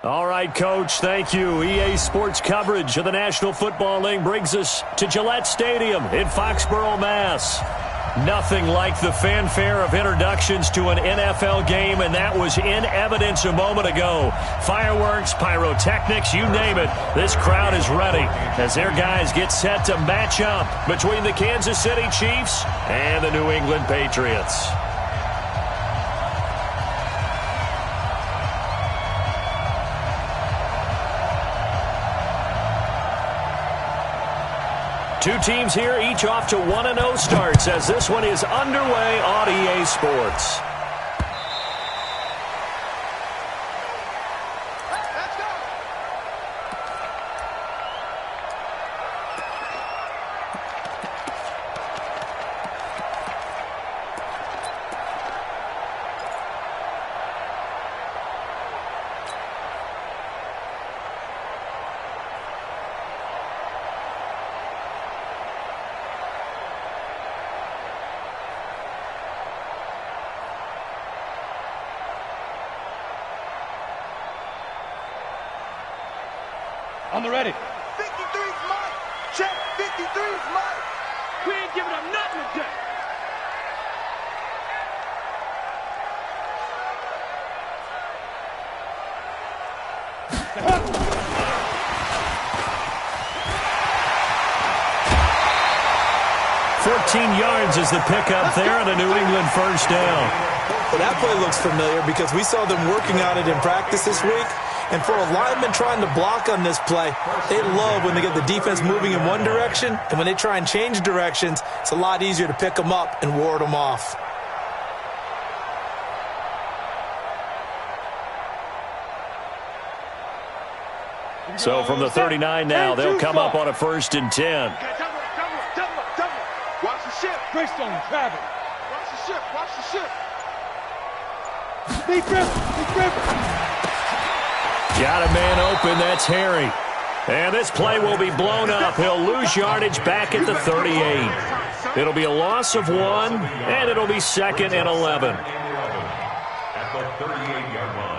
All right, Coach, thank you. EA Sports coverage of the National Football League brings us to Gillette Stadium in Foxborough, Mass. Nothing like the fanfare of introductions to an NFL game, and that was in evidence a moment ago. Fireworks, pyrotechnics, you name it. This crowd is ready as their guys get set to match up between the Kansas City Chiefs and the New England Patriots. Two teams here, each off to 1-0 starts as this one is underway on EA Sports. 53's mine. Check, 53's mine. We ain't giving up nothing today. Yards is the pickup there and a New England first down. Well, that play looks familiar because we saw them working on it in practice this week. And for a lineman trying to block on this play, they love when they get the defense moving in one direction, and when they try and change directions, it's a lot easier to pick them up and ward them off. So from the 39 now, they'll come up on a 1st and 10. Watch the shift. Greystone, Travis. Watch the shift. Watch the shift. Deep rip. Deep rip. Got a man open. That's Harry. And this play will be blown up. He'll lose yardage back at the 38. It'll be a loss of 1, and it'll be 2nd and 11. At the 38-yard line.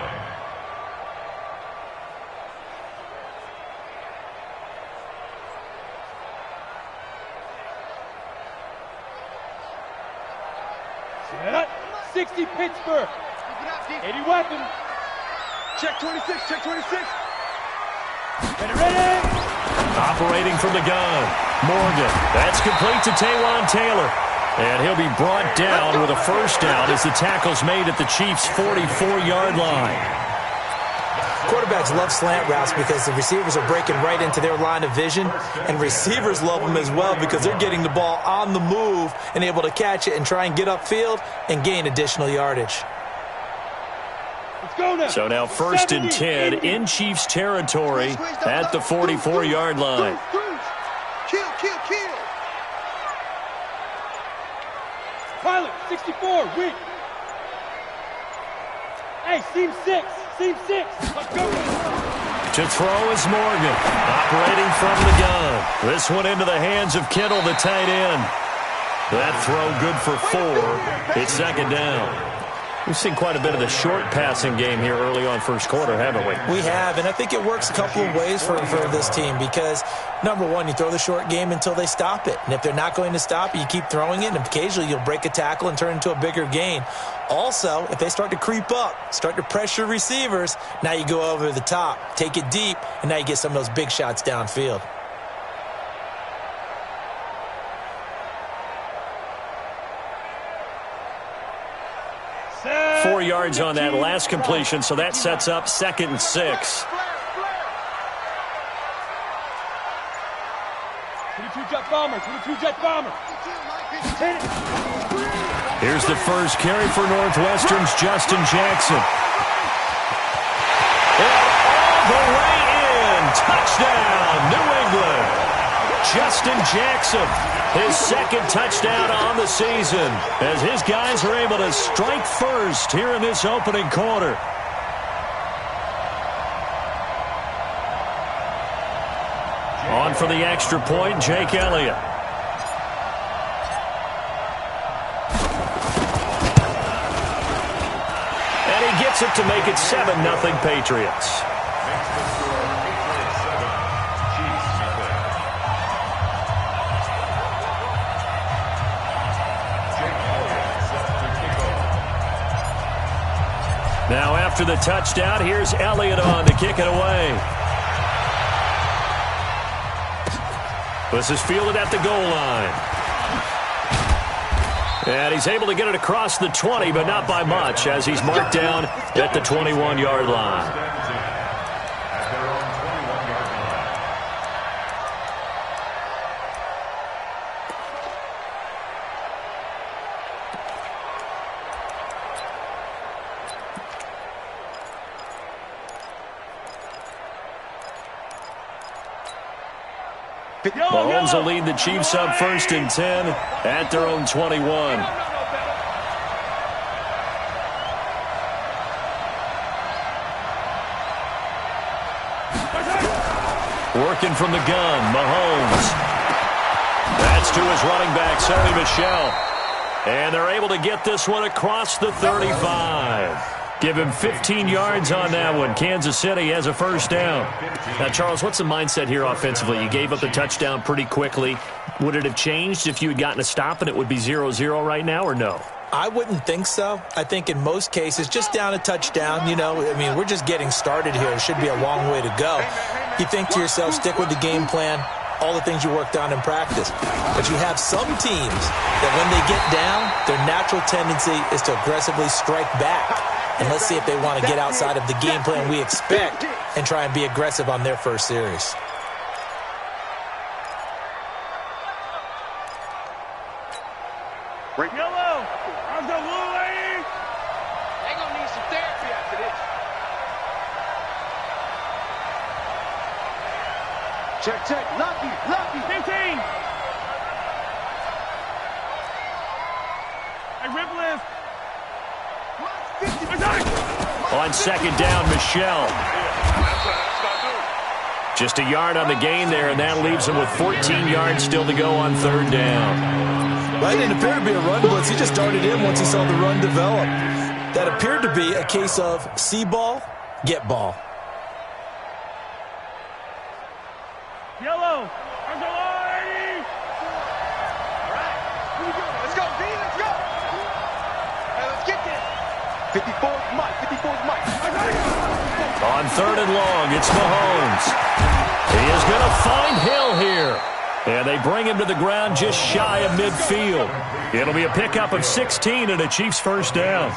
Set. 60 Pittsburgh. 80 weapon. Check 26. Check 26. Ready, ready. Operating from the gun. Morgan. That's complete to Taywan Taylor. And he'll be brought down with a first down as the tackle's made at the Chiefs' 44-yard line. Quarterbacks love slant routes because the receivers are breaking right into their line of vision, and receivers love them as well because they're getting the ball on the move and able to catch it and try and get upfield and gain additional yardage. Let's go now. So now 1st and 10 in Chiefs territory at the 44-yard line. Kill, kill, kill. Pilot, 64, weak. Hey, seam 6. Seam 6. Let's go. To throw is Morgan, operating from the gun. This one into the hands of Kittle, the tight end. That throw good for 4. It's 2nd down. We've seen quite a bit of the short passing game here early on first quarter, haven't we? We have, and I think it works a couple of ways for this team because, number one, you throw the short game until they stop it. And if they're not going to stop it, you keep throwing it, and occasionally you'll break a tackle and turn it into a bigger gain. Also, if they start to creep up, start to pressure receivers, now you go over the top, take it deep, and now you get some of those big shots downfield. 4 yards on that last completion, so that sets up 2nd and 6. 22 jet bomber, 22 jet bomber. Here's the first carry for Northwestern's Justin Jackson. And all the way in. Touchdown, New England. Justin Jackson, his 2nd touchdown on the season, as his guys are able to strike first here in this opening quarter. On for the extra point, Jake Elliott. And he gets it to make it 7-0 Patriots. After the touchdown, here's Elliott on to kick it away. This is fielded at the goal line. And he's able to get it across the 20, but not by much, as he's marked down at the 21-yard line. Mahomes will lead the Chiefs up 1st and 10 at their own 21. Working from the gun, Mahomes. That's to his running back, Sony Michel. And they're able to get this one across the 35. Give him 15 yards on that one. Kansas City has a first down. Now, Charles, what's the mindset here offensively? You gave up the touchdown pretty quickly. Would it have changed if you had gotten a stop and it would be 0-0 right now, or no? I wouldn't think so. I think in most cases, just down a touchdown, we're just getting started here. It should be a long way to go. You think to yourself, stick with the game plan, all the things you worked on in practice. But you have some teams that when they get down, their natural tendency is to aggressively strike back. And let's see if they want to get outside of the game plan we expect and try and be aggressive on their first series. Break yellow. How's the blue lady? They're going to need some therapy after this. Check. Lucky. 15. Hey, rip lift. On second down, Michel. Just a yard on the gain there, and that leaves him with 14 yards still to go on third down. Well, it didn't appear to be a run blitz. He just darted in once he saw the run develop. That appeared to be a case of see ball, get ball. Yellow. All right. Here we go. Let's go, D. Let's go. Hey, let's get this. 54's Mike. On third and long, it's Mahomes. He is going to find Hill here. And they bring him to the ground just shy of midfield. It'll be a pickup of 16 and a Chiefs first down.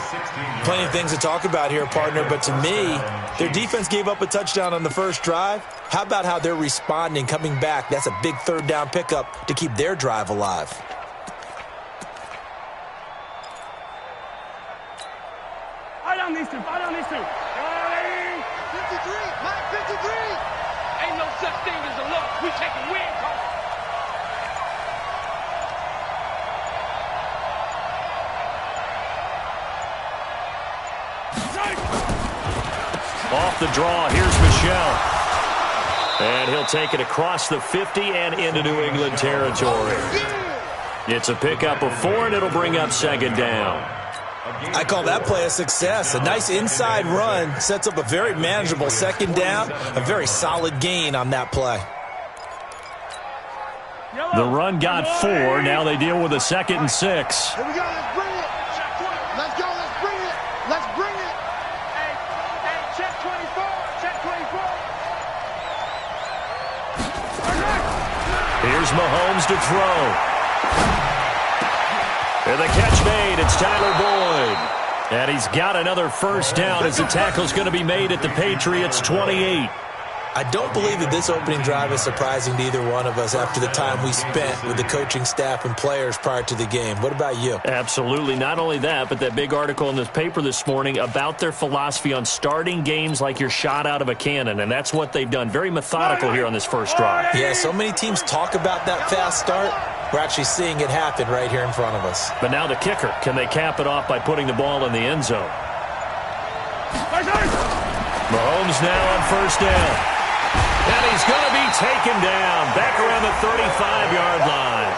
Plenty of things to talk about here, partner, but to me, their defense gave up a touchdown on the first drive. How about how they're responding, coming back? That's a big third down pickup to keep their drive alive. I don't need to. 53. Mike, 53. Ain't no such thing as a loss. We taking wins home. Off the draw, here's Michel. And he'll take it across the 50 and into New England territory. It's a pickup of 4, and it'll bring up second down. I call that play a success. A nice inside run sets up a very manageable second down, a very solid gain on that play. The run got 4. Now they deal with a 2nd and 6. Here we go. Let's bring it. Let's go. Let's bring it. Let's bring it. Hey, check 24. Check 24. Here's Mahomes to throw. And the catch made. It's Tyler Boyd. And he's got another first down as the tackle's going to be made at the Patriots' 28. I don't believe that this opening drive is surprising to either one of us after the time we spent with the coaching staff and players prior to the game. What about you? Absolutely. Not only that, but that big article in this paper this morning about their philosophy on starting games like you're shot out of a cannon, and that's what they've done. Very methodical here on this first drive. Yeah, so many teams talk about that fast start. We're actually seeing it happen right here in front of us. But now the kicker. Can they cap it off by putting the ball in the end zone? Mahomes now on first down. And he's going to be taken down back around the 35-yard line.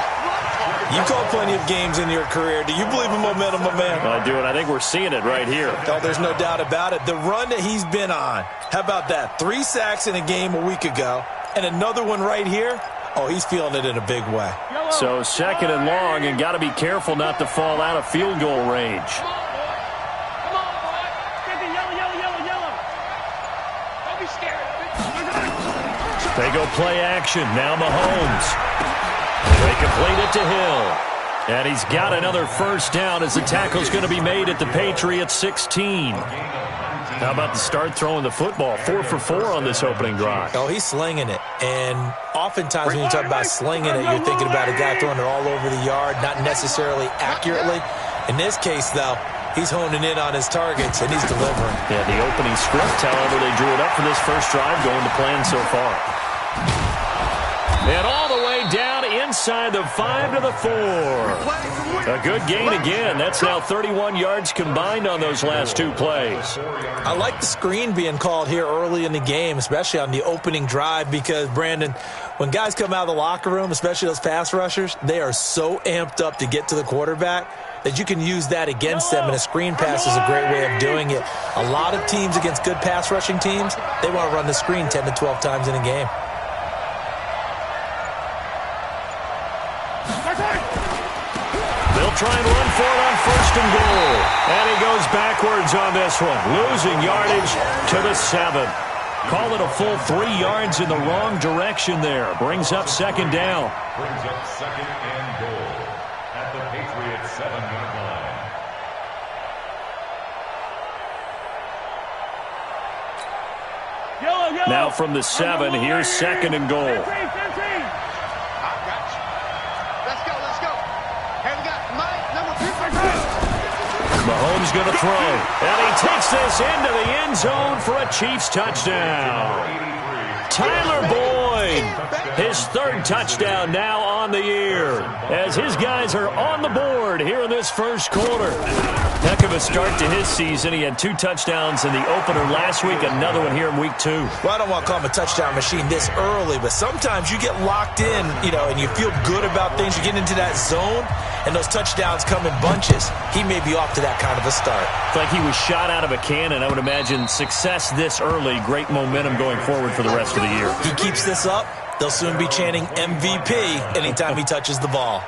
You called plenty of games in your career. Do you believe in momentum, my man? I do, and I think we're seeing it right here. Oh, there's no doubt about it. The run that he's been on. How about that? 3 sacks in a game a week ago, and another one right here. Oh, he's feeling it in a big way. So 2nd and long, and got to be careful not to fall out of field goal range. Come on, boy. Get the yellow. They go play action. Now Mahomes. They complete it to Hill. And he's got another first down as the tackle's going to be made at the Patriots 16. How about the start throwing the football? 4 for 4 on this opening drive. Oh, he's slinging it. And oftentimes when you talk about slinging it, you're thinking about a guy throwing it all over the yard, not necessarily accurately. In this case, though, he's honing in on his targets, and he's delivering. Yeah, the opening script, however, they drew it up for this first drive, going to plan so far. And all the way down inside the 5 to the 4. A good gain again. That's now 31 yards combined on those last 2 plays. I like the screen being called here early in the game, especially on the opening drive, because, Brandon, when guys come out of the locker room, especially those pass rushers, they are so amped up to get to the quarterback that you can use that against them, and a screen pass is a great way of doing it. A lot of teams against good pass rushing teams, they want to run the screen 10 to 12 times in a game. They'll try and run for it on 1st and goal. And he goes backwards on this one, losing yardage to the 7. Call it a full 3 yards in the wrong direction there. Brings up 2nd down. Brings up 2nd and goal at the Patriots 7-yard line. Now from the 7, here's 2nd and goal. Mahomes going to throw, and he takes this into the end zone for a Chiefs touchdown. Tyler Boyd, his 3rd touchdown now on the year, as his guys are on the board here in this first quarter. Heck of a start to his season. He had 2 touchdowns in the opener last week, another one here in week 2. Well, I don't want to call him a touchdown machine this early, but sometimes you get locked in, and you feel good about things. You get into that zone, and those touchdowns come in bunches. He may be off to that kind of a start. It's like he was shot out of a cannon. I would imagine success this early, great momentum going forward for the rest of the year. He keeps this up, they'll soon be chanting MVP anytime he touches the ball.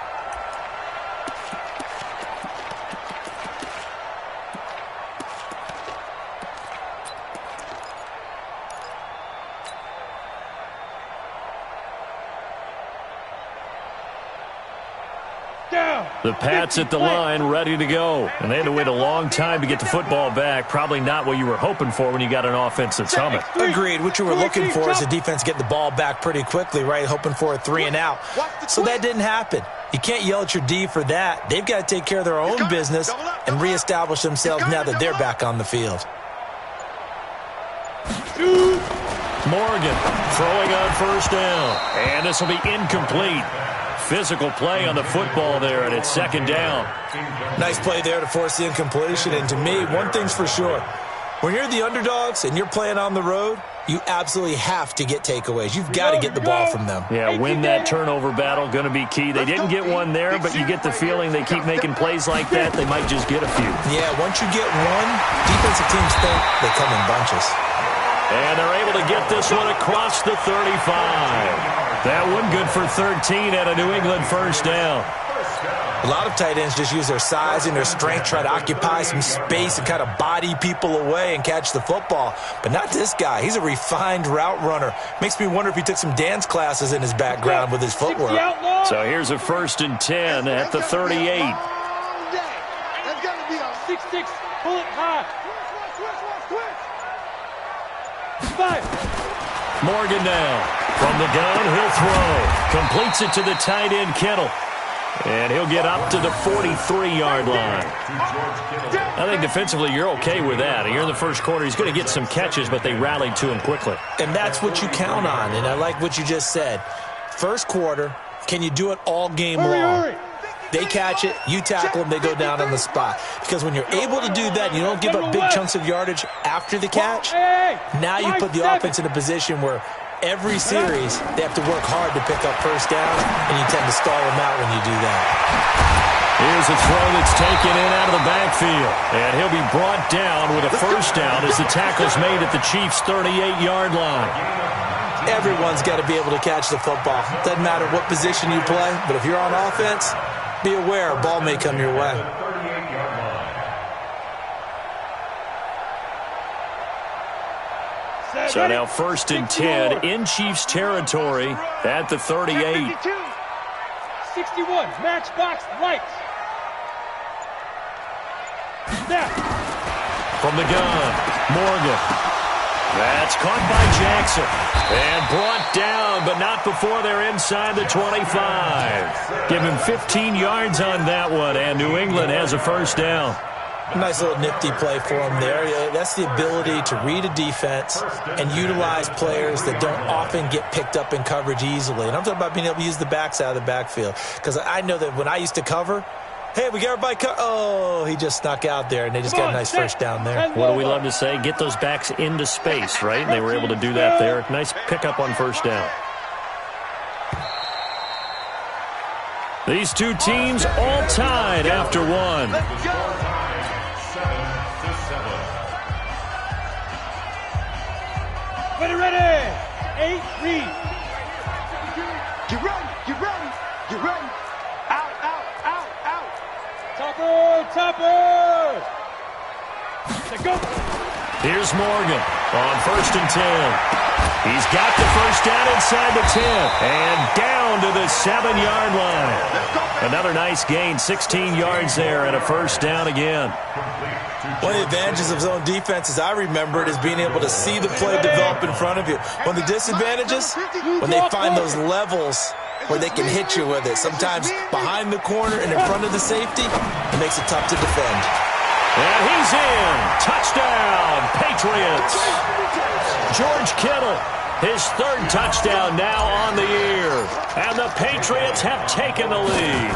The Pats at the line, ready to go. And they had to wait a long time to get the football back. Probably not what you were hoping for when you got an offense that's humming. Agreed. What you were looking for is the defense get the ball back pretty quickly, right? Hoping for a 3 and out. So that didn't happen. You can't yell at your D for that. They've got to take care of their own business and reestablish themselves now that they're back on the field. Morgan throwing on 1st down. And this will be incomplete. Physical play on the football there, and it's 2nd down. Nice play there to force the incompletion. And to me, one thing's for sure. When you're the underdogs and you're playing on the road, you absolutely have to get takeaways. You've got to get the ball from them. Yeah, win that turnover battle, going to be key. They didn't get one there, but you get the feeling they keep making plays like that, they might just get a few. Yeah, once you get one, defensive teams think they come in bunches. And they're able to get this one across the 35. That one good for 13 at a New England 1st down. A lot of tight ends just use their size and their strength, try to occupy some space and kind of body people away and catch the football. But not this guy. He's a refined route runner. Makes me wonder if he took some dance classes in his background with his footwork. So here's a 1st and 10 at the 38. That's got to be a 6-6, pull it high. Switch. 5. Morgan now. From the gun, he'll throw. Completes it to the tight end, Kittle. And he'll get up to the 43-yard line. I think defensively you're okay with that. Here in the first quarter, he's going to get some catches, but they rallied to him quickly. And that's what you count on, and I like what you just said. First quarter, can you do it all game long? They catch it, you tackle them, they go down on the spot. Because when you're able to do that, you don't give up big chunks of yardage after the catch, now you put the offense in a position where every series, they have to work hard to pick up 1st down, and you tend to stall them out when you do that. Here's a throw that's taken in out of the backfield. And he'll be brought down with a 1st down as the tackle's made at the Chiefs' 38-yard line. Everyone's got to be able to catch the football. Doesn't matter what position you play, but if you're on offense, be aware a ball may come your way. So now 1st and 10 in Chiefs territory at the 38. 61, matchbox lights. Snap. From the gun, Morgan. That's caught by Jackson. And brought down, but not before they're inside the 25. Give him 15 yards on that one, and New England has a first down. Nice little nifty play for him there. That's the ability to read a defense and utilize players that don't often get picked up in coverage easily. And I'm talking about being able to use the backs out of the backfield. Because I know that when I used to cover, hey, we got everybody oh, he just snuck out there, and they just got a nice first down there. What do we love to say? Get those backs into space, right? And they were able to do that there. Nice pickup on first down. These two teams all tied after one. Ready. 8 read. Get ready. Get ready. Get ready. Out. Topper. Let's go. Here's Morgan on 1st and 10. He's got the first down inside the 10 and down to the 7-yard line. Another nice gain, 16 yards there and a first down again. One of the advantages of zone defense, as I remember it, is being able to see the play develop in front of you. One of the disadvantages, when they find those levels where they can hit you with it, sometimes behind the corner and in front of the safety, it makes it tough to defend. And he's in. Touchdown, Patriots. George Kittle, his 3rd touchdown now on the year. And the Patriots have taken the lead.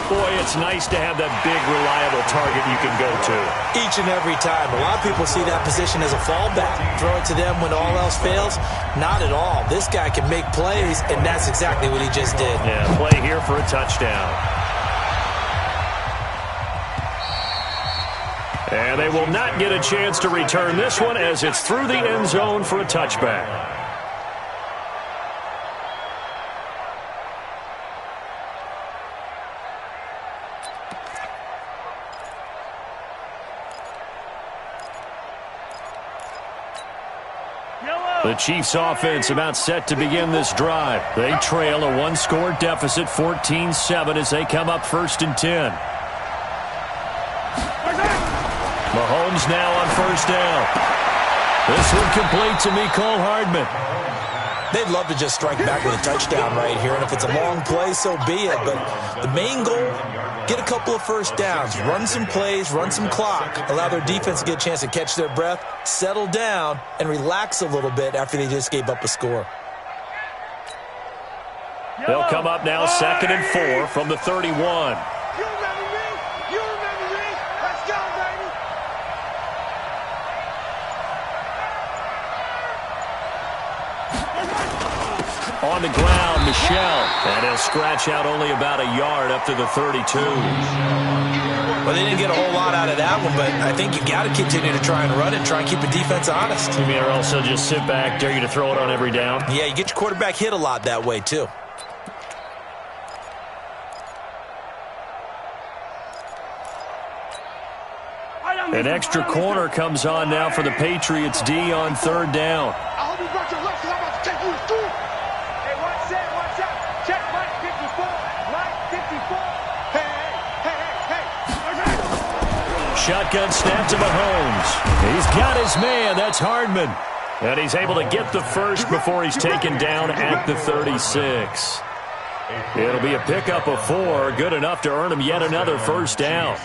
Boy, it's nice to have that big, reliable target you can go to. Each and every time. A lot of people see that position as a fallback. Throw it to them when all else fails. Not at all. This guy can make plays, and that's exactly what he just did. Yeah, play here for a touchdown. And they will not get a chance to return this one as it's through the end zone for a touchback. The Chiefs offense about set to begin this drive. They trail a 1-score deficit, 14-7 as they come up 1st and 10. Mahomes now on first down. This one complete to Mecole Hardman. They'd love to just strike back with a touchdown right here, and if it's a long play, so be it. But the main goal, get a couple of first downs, run some plays, run some clock, allow their defense to get a chance to catch their breath, settle down, and relax a little bit after they just gave up a score. They'll come up now 2nd and 4 from the 31. You remember me? Let's go, baby. On the ground, Michelle. And he'll scratch out only about a yard up to the 32. Well, they didn't get a whole lot out of that one, but I think you got to continue to try and run it and try and keep the defense honest. You mean or also just sit back, dare you to throw it on every down? Yeah, you get your quarterback hit a lot that way, too. An extra corner comes on now for the Patriots D on 3rd down. I hope you brought your lunch because I'm about to take you to school. Hey, watch out. Check Mike 54. Shotgun snap to Mahomes. He's got his man. That's Hardman. And he's able to get the first before he's taken down at the 36. It'll be a pickup of 4. Good enough to earn him yet another first down.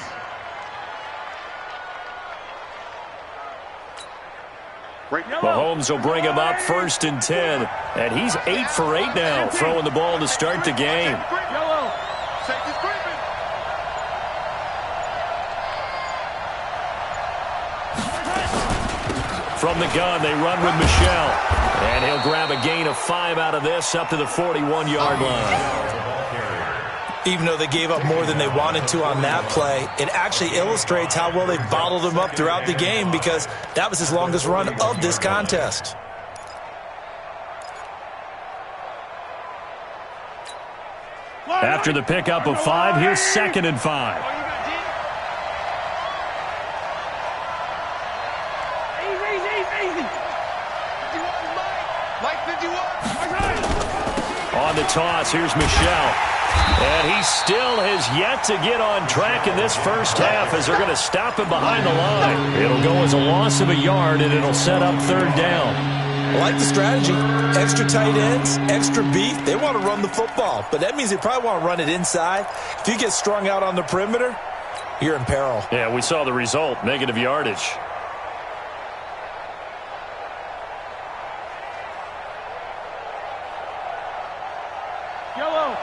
Mahomes will bring him up 1st and 10. And he's 8 for 8 now, throwing the ball to start the game. From the gun, they run with Michelle. And he'll grab a gain of 5 out of this up to the 41-yard line. Even though they gave up more than they wanted to on that play, it actually illustrates how well they've bottled him up throughout the game because that was his longest run of this contest. After the pickup of 5, here's 2nd and 5. On the toss, here's Michel. And he still has yet to get on track in this first half as they're going to stop him behind the line. It'll go as a loss of a yard, and it'll set up third down. I like the strategy. Extra tight ends, extra beef. They want to run the football, but that means they probably want to run it inside. If you get strung out on the perimeter, you're in peril. Yeah, we saw the result, negative yardage. Yellow.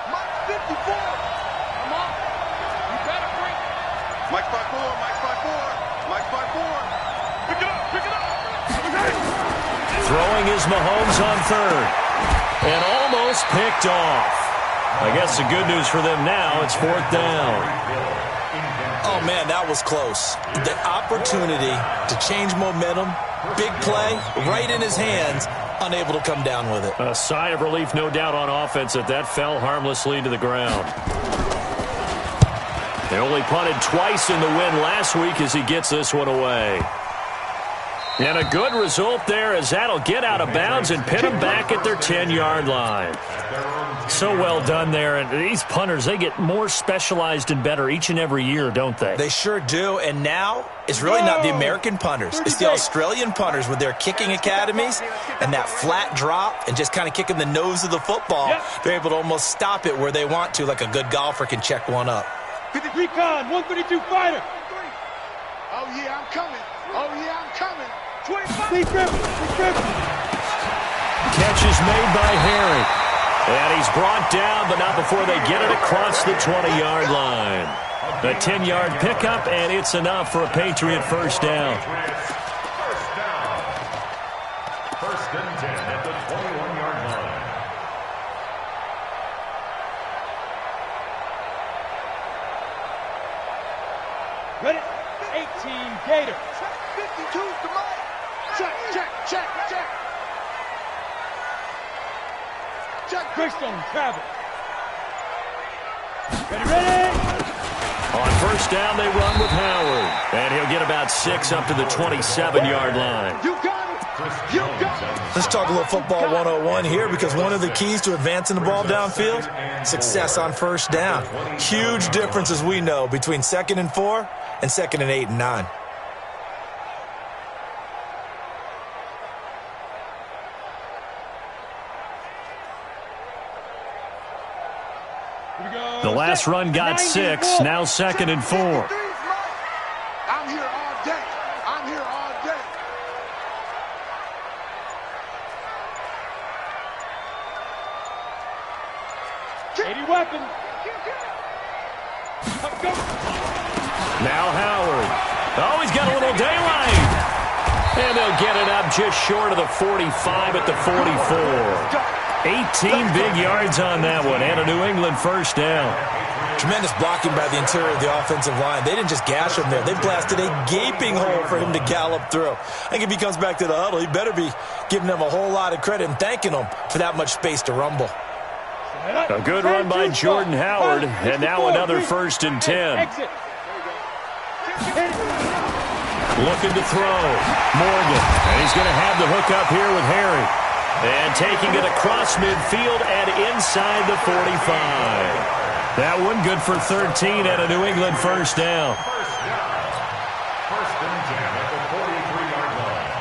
Mike's 54. Come on. You better bring it. Mike's by 4. Mike's by 4. Mike's by 4. Pick it up. Pick it up. Throwing is Mahomes on third. And almost picked off. I guess the good news for them now, it's fourth down. Oh, man, that was close. The opportunity to change momentum, big play, right in his hands, unable to come down with it. A sigh of relief, no doubt, on offense that fell harmlessly to the ground. They only punted twice in the win last week as he gets this one away. And a good result there as that'll get out of bounds and pin them back at their 10-yard line. So well done there. And these punters, they get more specialized and better each and every year, don't they? They sure do. And now it's really not the American punters. It's the Australian punters with their kicking academies and that flat drop and just kind of kicking the nose of the football. They're able to almost stop it where they want to, like a good golfer can check one up. Recon, 132 fighter. Oh, yeah, I'm coming. Oh, yeah, I'm coming. 25. Lee Griffin. Catch is made by Harry. And he's brought down, but not before they get it across the 20-yard line. A 10-yard pickup, and it's enough for a Patriot first down. First and 10 at the 21-yard line. Ready? 18 Gator. 52 to Mike. Check. Greystone, Travis. Ready. On first down, they run with Howard. And he'll get about 6 up to the 27-yard line. You got it. Let's talk a little football 101 here, because one of the keys to advancing the ball downfield, success on first down. Huge difference, as we know, between 2nd and 4 and 2nd and 8 and 9. The last run got 6, now 2nd and 4. I'm here all day. Weapon. Now Howard. Oh, he's got a little daylight. And they'll get it up just short of the 45 at the 44. 18 big yards on that one, and a New England first down. Tremendous blocking by the interior of the offensive line. They didn't just gash him there. They blasted a gaping hole for him to gallop through. I think if he comes back to the huddle, he better be giving them a whole lot of credit and thanking them for that much space to rumble. A good run by Jordan Howard, and now another first and 10. Looking to throw. Morgan, and he's going to have the hook up here with Harry. And taking it across midfield and inside the 45. That one good for 13 and a New England first down. First and 10 at the 43-yard line.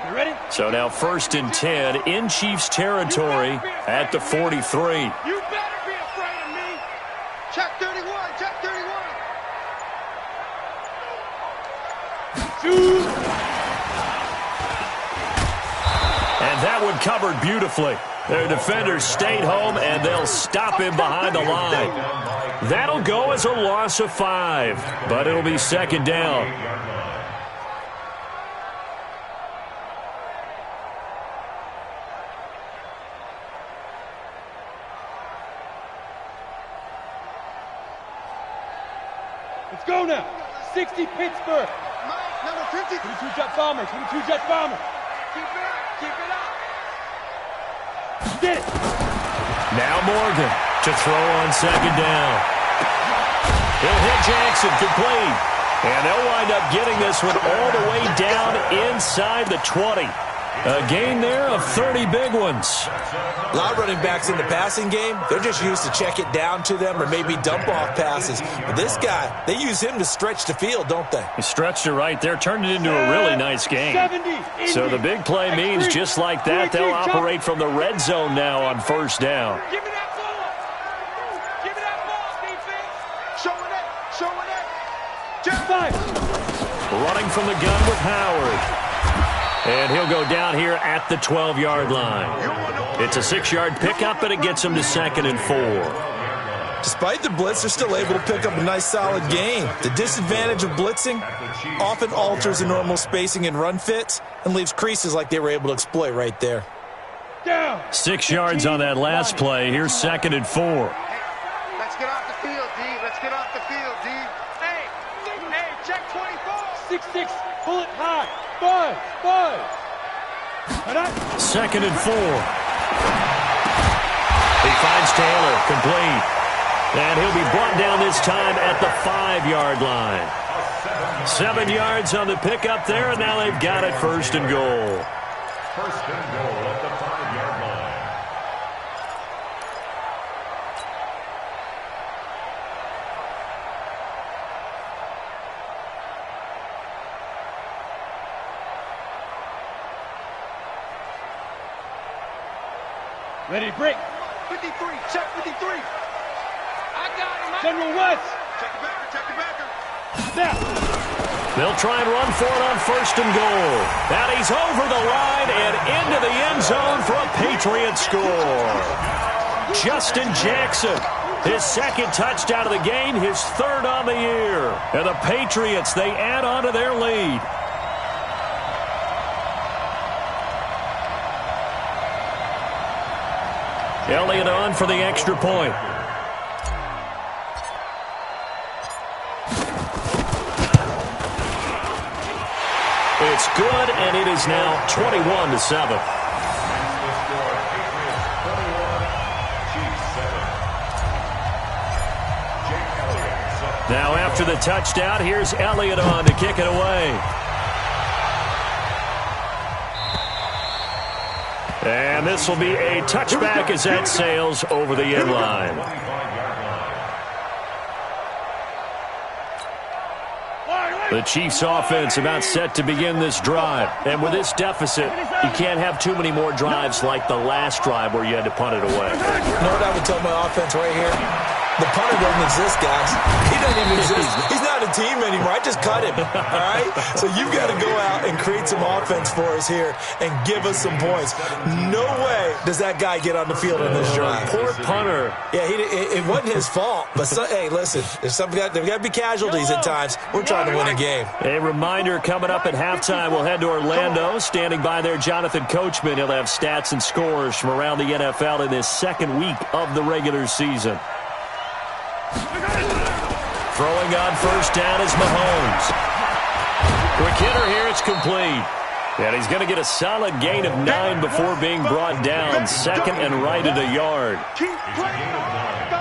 You ready? So now first and 10 in Chiefs territory at the 43. You better be afraid of me. Check 31. And that one covered beautifully. Their defenders stayed home, and they'll stop him behind the line. That'll go as a loss of 5, but it'll be second down. Let's go now. 60 Pittsburgh. Mike, number 50. 22 Jet Bombers. 22 Jet Bombers. Keep it up. Get it. Now Morgan to throw on second down. He'll hit Jackson, complete. And they'll wind up getting this one all the way down inside the 20. A gain there of 30 big ones. A lot of running backs in the passing game, they're just used to check it down to them or maybe dump off passes. But this guy, they use him to stretch the field, don't they? He stretched it right there, turned it into a really nice game. So the big play means just like that, they'll operate from the red zone now on first down. Give me that ball. Give me that ball, defense. Showing it. Just Running from the gun with Howard. And he'll go down here at the 12-yard line. It's a 6-yard pickup, and it gets him to 2nd and 4. Despite the blitz, they're still able to pick up a nice, solid gain. The disadvantage of blitzing often alters the normal spacing and run fits and leaves creases like they were able to exploit right there. 6 yards on that last play. Here's 2nd and 4. Let's get off the field, D. Let's get off the field, D. Hey, check 24. 6-6, pull it high. 5. 2nd and 4. He finds Taylor, complete. And he'll be brought down this time at the 5-yard line. 7 yards on the pickup there, and now they've got it 1st and goal. 1st and goal at the 5-yard line. Ready, break. 53, check 53. I got him. General West. Check the backer. Snap. They'll try and run for it on 1st and goal. And he's over the line and into the end zone for a Patriots score. Justin Jackson, his 2nd touchdown of the game, his 3rd on the year. And the Patriots, they add on to their lead. Elliott on for the extra point. It's good, and it is now 21-7. Now after the touchdown, here's Elliott on to kick it away. And this will be a touchback as that sails over the end line. The Chiefs offense about set to begin this drive. And with this deficit, you can't have too many more drives like the last drive where you had to punt it away. You know what I would tell my offense right here? The punter doesn't exist, guys. He doesn't even exist. He's not a team anymore. I just cut him, all right? So you've got to go out and create some offense for us here and give us some points. No way does that guy get on the field on this drive. Poor punter. Yeah, it wasn't his fault. But, hey, listen, there's got to be casualties at times. We're trying to win a game. A reminder, coming up at halftime, we'll head to Orlando. Standing by there, Jonathan Coachman. He'll have stats and scores from around the NFL in this 2nd week of the regular season. Throwing on 1st down is Mahomes. Quick hitter here, it's complete. And he's going to get a solid gain of 9 before being brought down. 2nd and right at a yard.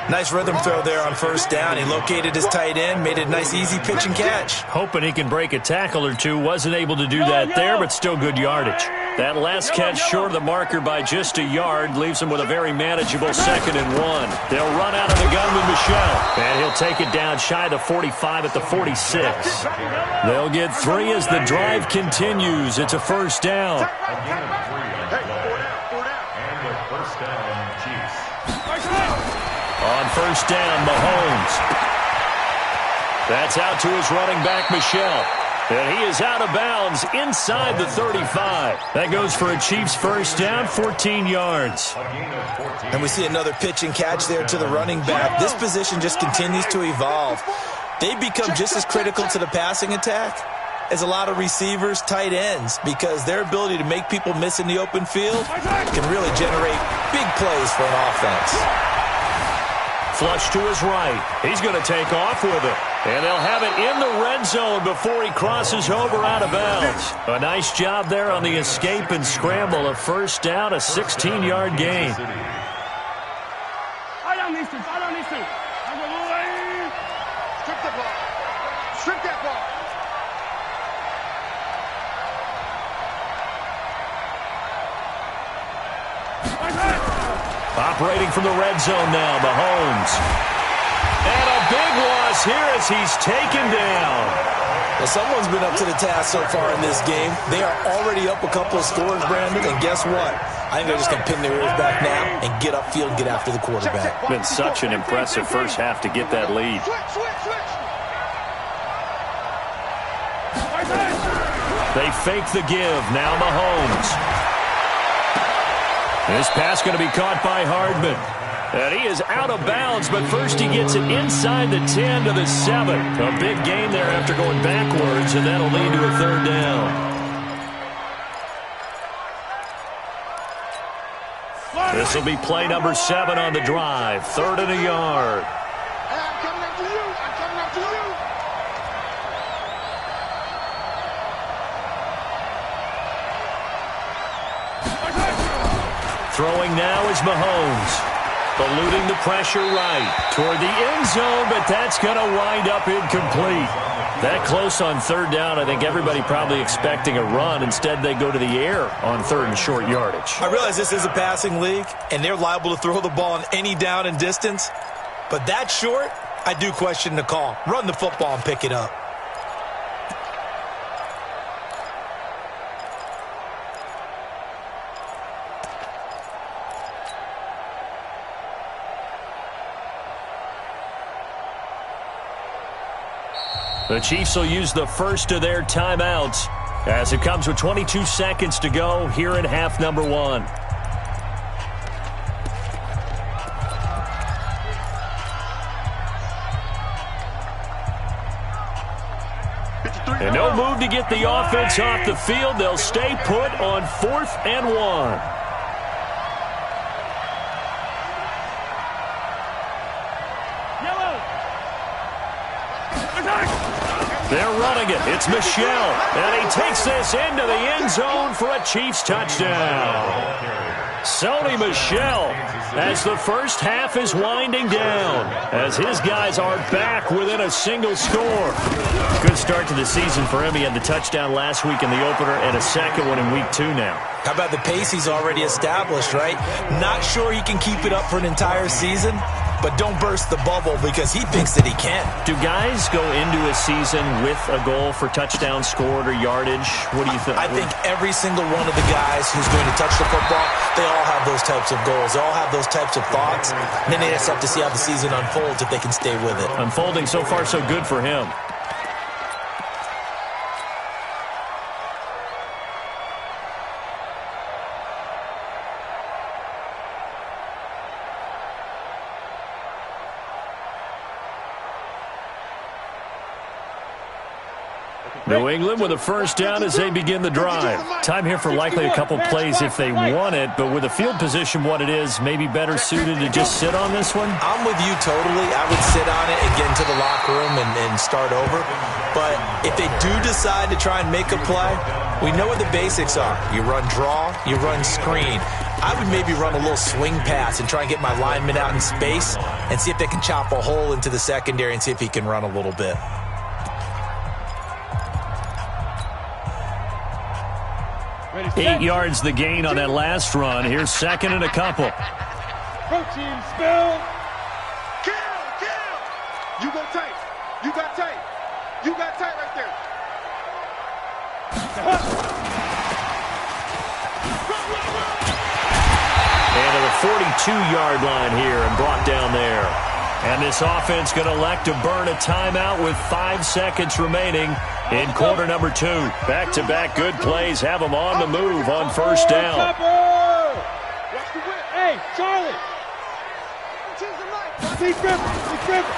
Nice rhythm throw there on 1st down. He located his tight end, made a nice easy pitch and catch. Hoping he can break a tackle or two. Wasn't able to do that there, but still good yardage. That last catch short of the marker by just a yard leaves him with a very manageable 2nd and 1. They'll run out of the gun with Michel. And he'll take it down shy of the 45 at the 46. They'll get 3 as the drive continues. It's a 1st down. On 1st down, Mahomes. That's out to his running back, Michel. And he is out of bounds inside the 35. That goes for a Chiefs 1st down, 14 yards. And we see another pitch and catch there to the running back. This position just continues to evolve. They become just as critical to the passing attack as a lot of receivers, tight ends, because their ability to make people miss in the open field can really generate big plays for an offense. Flush to his right. He's going to take off with it. And they'll have it in the red zone before he crosses over out of bounds. A nice job there on the escape and scramble. A 1st down, a 16-yard gain. Strip the ball. Strip that ball. Operating from the red zone now, Mahomes. And a big loss here as he's taken down. Well, someone's been up to the task so far in this game. They are already up a couple of scores, Brandon, and guess what? I think they're just going to pin their ears back now and get upfield and get after the quarterback. Been such an impressive first half to get that lead. They fake the give. Now Mahomes. This pass going to be caught by Hardman. And he is out of bounds, but first he gets it inside the 10 to the 7. A big gain there after going backwards, and that'll lead to a third down. This will be play number 7 on the drive. 3rd and a yard. I'm coming after you. I'm coming after you. Throwing now is Mahomes. Eluding the pressure right toward the end zone, but that's going to wind up incomplete. That close on 3rd down, I think everybody probably expecting a run. Instead, they go to the air on 3rd and short yardage. I realize this is a passing league, and they're liable to throw the ball on any down and distance. But that short, I do question the call. Run the football and pick it up. The Chiefs will use the first of their timeouts as it comes with 22 seconds to go here in half number 1. And no move to get the offense off the field. They'll stay put on 4th and 1. They're running it. It's Michel. And he takes this into the end zone for a Chiefs touchdown. Sony Michel as the first half is winding down as his guys are back within a single score. Good start to the season for him. He had the touchdown last week in the opener and a second one in week 2 now. How about the pace he's already established, right? Not sure he can keep it up for an entire season, but don't burst the bubble because he thinks that he can. Do guys go into a season with a goal for touchdown scored or yardage? What do you think? I think every single one of the guys who's going to touch the football, they all have those types of goals. They all have those types of thoughts. And then they just have to see how the season unfolds if they can stay with it. Unfolding so far so good for him. New England with a first down as they begin the drive. Time here for likely a couple plays if they want it, but with a field position what it is, maybe better suited to just sit on this one? I'm with you totally. I would sit on it and get into the locker room and start over. But if they do decide to try and make a play, we know what the basics are. You run draw, you run screen. I would maybe run a little swing pass and try and get my lineman out in space and see if they can chop a hole into the secondary and see if he can run a little bit. 8 yards the gain on that last run. Here's 2nd and a couple. Protein spill. Kill! You go tight. You got tight. You got tight right there. And to the 42-yard line here and brought down there. And this offense going to elect to burn a timeout with 5 seconds remaining in quarter number 2. Back-to-back good plays have them on the move on first down. Hey, Charlie.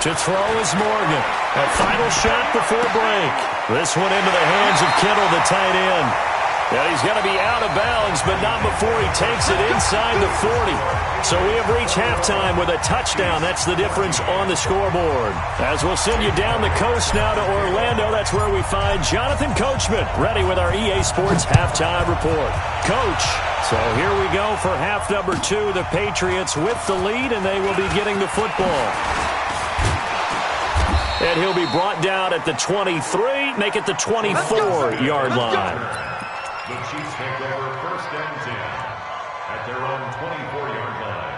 To throw is Morgan. A final shot before break. This one into the hands of Kittle, the tight end. And he's going to be out of bounds, but not before he takes it inside the 40. So we have reached halftime with a touchdown. That's the difference on the scoreboard. As we'll send you down the coast now to Orlando, that's where we find Jonathan Coachman, ready with our EA Sports halftime report. Coach, so here we go for half number 2. The Patriots with the lead, and they will be getting the football. And he'll be brought down at the 23, make it the 24-yard line. The Chiefs take over first and 10 at their own 24-yard line.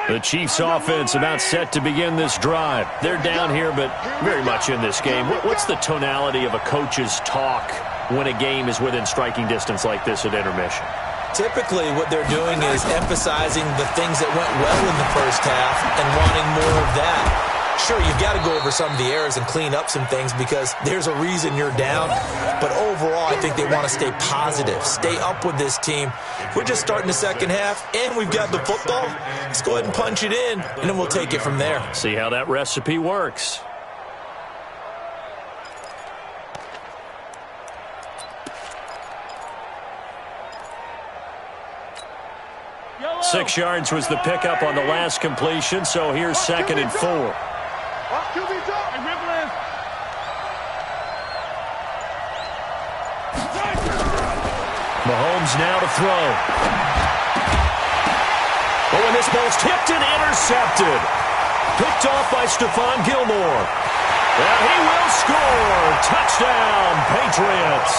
The Chiefs offense about set to begin this drive. They're down here, but very much in this game. What's the tonality of a coach's talk when a game is within striking distance like this at intermission? Typically, what they're doing is emphasizing the things that went well in the first half and wanting more of that. Sure, you've got to go over some of the errors and clean up some things because there's a reason you're down. But overall, I think they want to stay positive, stay up with this team. We're just starting the second half, and we've got the football. Let's go ahead and punch it in, and then we'll take it from there. See how that recipe works. Yellow. 6 yards was the pickup on the last completion, so here's 2nd and 4. Mahomes now to throw. Oh, and this ball's tipped and intercepted. Picked off by Stephon Gilmore. And he will score. Touchdown, Patriots.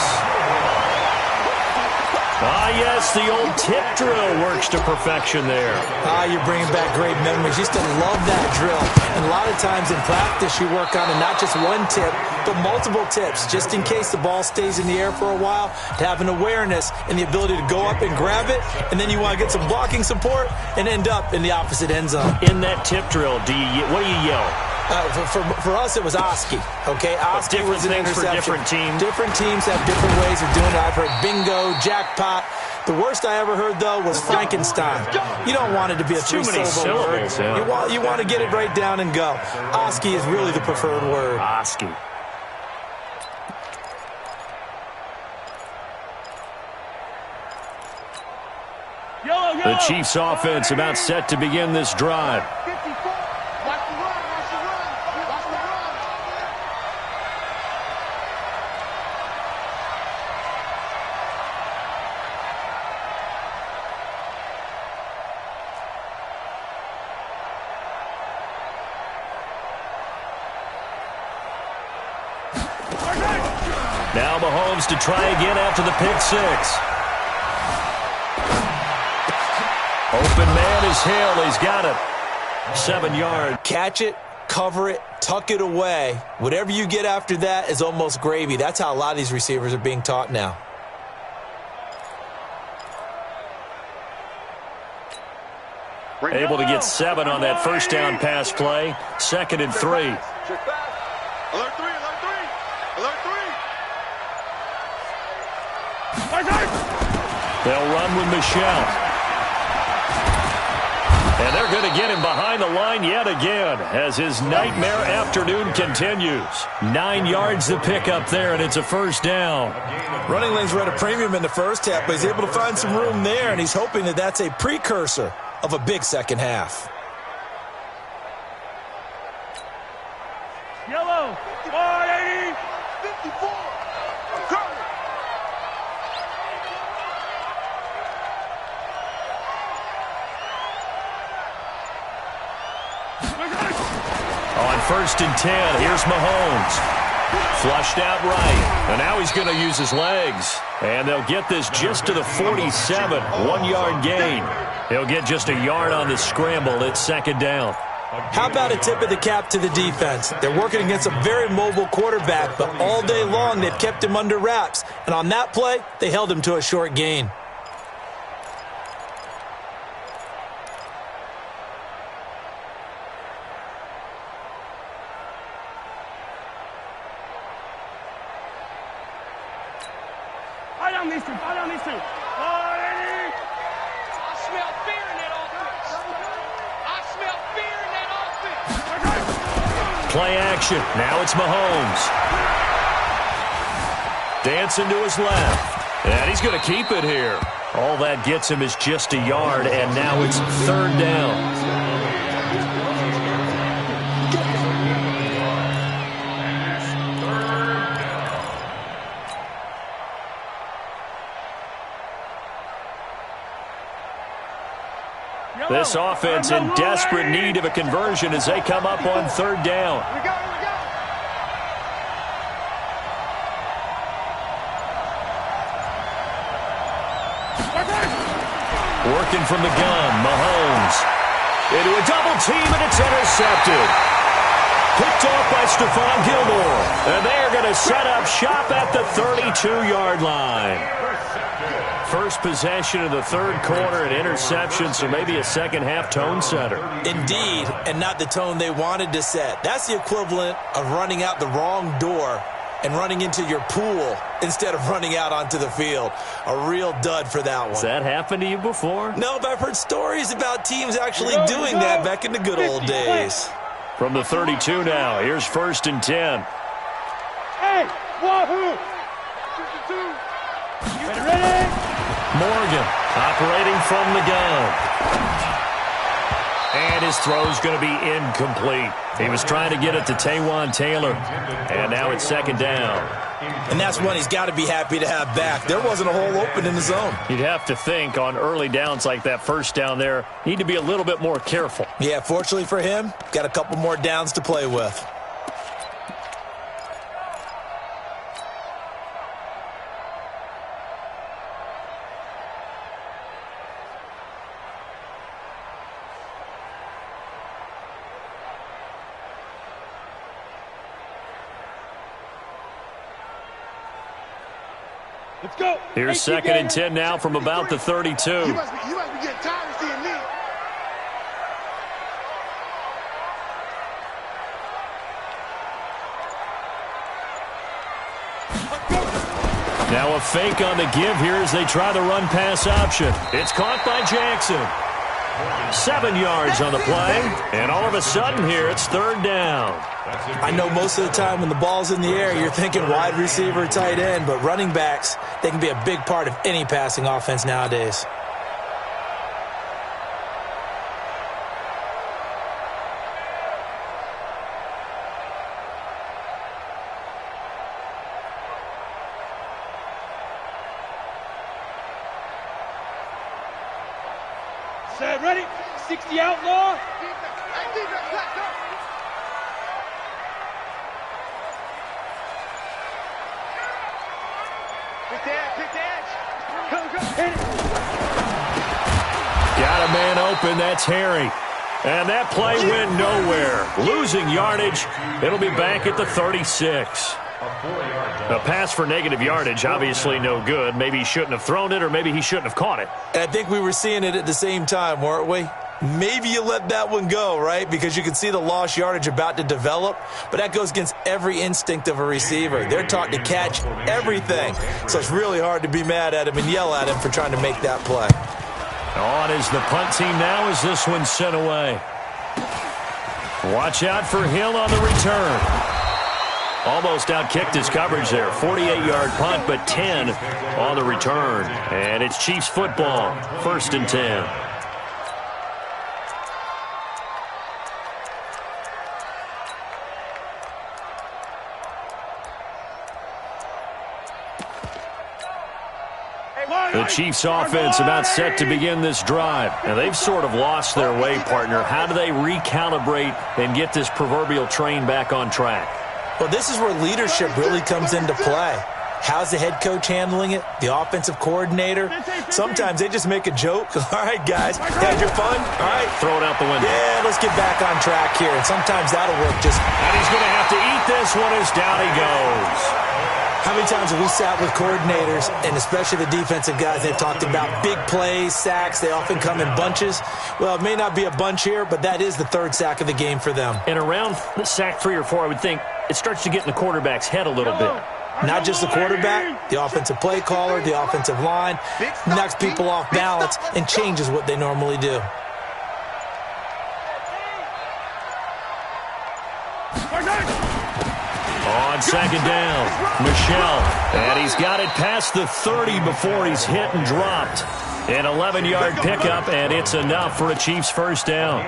Ah, yes, the old tip drill works to perfection there. Ah, you're bringing back great memories. Used to love that drill. And a lot of times in practice, you work on it, not just one tip, but multiple tips, just in case the ball stays in the air for a while, to have an awareness and the ability to go up and grab it, and then you want to get some blocking support and end up in the opposite end zone. In that tip drill, what do you yell? For us, it was Oski. Okay, Oski was an interception. For different teams. Different teams have different ways of doing it. I've heard bingo, jackpot. The worst I ever heard, though, was Frankenstein. You don't want it to be a three-syllable word. Yeah. You want to get it right down and go. Oski is really the preferred word. Oski. The Chiefs offense about set to begin this drive. Now Mahomes to try again after the pick 6. Open man is Hill. He's got it. 7 yards. Catch it, cover it, tuck it away. Whatever you get after that is almost gravy. That's how a lot of these receivers are being taught now. Able to get 7 on that first down pass play. 2nd and 3. Alert 3, alert 3, alert 3. They'll run with Michelle. And they're going to get him behind the line yet again as his nightmare afternoon continues. 9 yards to pick up there, and it's a first down. Running lanes were at a premium in the first half, but he's able to find some room there, and he's hoping that that's a precursor of a big second half. Yellow. 180. 54. Curry. On 1st and 10, here's Mahomes. Flushed out right, and now he's going to use his legs. And they'll get this just to the 47, 1-yard gain. He'll get just a yard on the scramble. It's 2nd down. How about a tip of the cap to the defense? They're working against a very mobile quarterback, but all day long they've kept him under wraps. And on that play, they held him to a short gain. Fire on these two. 180. I smell fear in that offense. I smell fear in that offense. Play action. Now it's Mahomes. Dancing to his left. And he's going to keep it here. All that gets him is just a yard, and now it's third down. This offense in desperate need of a conversion as they come up on third down. Working from the gun, Mahomes. Into a double team, and it's intercepted. Picked off by Stephon Gilmore. And they're going to set up shop at the 32-yard line. First possession of the third quarter, an interception, so maybe a second-half tone setter. Indeed, and not the tone they wanted to set. That's the equivalent of running out the wrong door and running into your pool instead of running out onto the field. A real dud for that one. Has that happened to you before? No, but I've heard stories about teams actually doing that back in the good old days. From the 32 now, here's 1st and 10. Hey, wahoo! Ready? Morgan operating from the gun. And his throw's going to be incomplete. He was trying to get it to Taywan Taylor. And now it's second down. And that's one he's got to be happy to have back. There wasn't a hole open in the zone. You'd have to think on early downs like that first down there, need to be a little bit more careful. Yeah, fortunately for him, got a couple more downs to play with. Let's go. Here's 2nd and 10 now from about the 32. You must be getting tired of seeing me. Now a fake on the give here as they try the run-pass option. It's caught by Jackson. 7 yards on the play, and all of a sudden here it's third down. I know most of the time when the ball's in the air, you're thinking wide receiver, tight end, but running backs, they can be a big part of any passing offense nowadays. Set, ready? 60 outlaw. Got a man open, that's Harry. And that play went nowhere. Losing yardage, it'll be back at the 36. A pass for negative yardage, obviously no good. Maybe he shouldn't have thrown it, or maybe he shouldn't have caught it. And I think we were seeing it at the same time, weren't we? Maybe you let that one go, right? Because you can see the lost yardage about to develop, but that goes against every instinct of a receiver. They're taught to catch everything, so it's really hard to be mad at him and yell at him for trying to make that play. On is the punt team now as this one's sent away. Watch out for Hill on the return. Almost outkicked his coverage there. 48-yard punt, but 10 on the return. And it's Chiefs football, 1st and 10. The Chiefs offense about set to begin this drive. And they've sort of lost their way, partner. How do they recalibrate and get this proverbial train back on track? Well, this is where leadership really comes into play. How's the head coach handling it? The offensive coordinator? Sometimes they just make a joke. All right, guys, had your fun? All right. Throw it out the window. Yeah, let's get back on track here. And sometimes that'll work just. And he's going to have to eat this one as down he goes. How many times have we sat with coordinators, and especially the defensive guys, they've talked about big plays, sacks. They often come in bunches. Well, it may not be a bunch here, but that is the third sack of the game for them. And around sack 3 or 4, I would think it starts to get in the quarterback's head a little bit. Not just the quarterback, the offensive play caller, the offensive line, knocks people off balance and changes what they normally do. on second down. Michel, and he's got it past the 30 before he's hit and dropped. An 11-yard pickup, and it's enough for a Chiefs first down.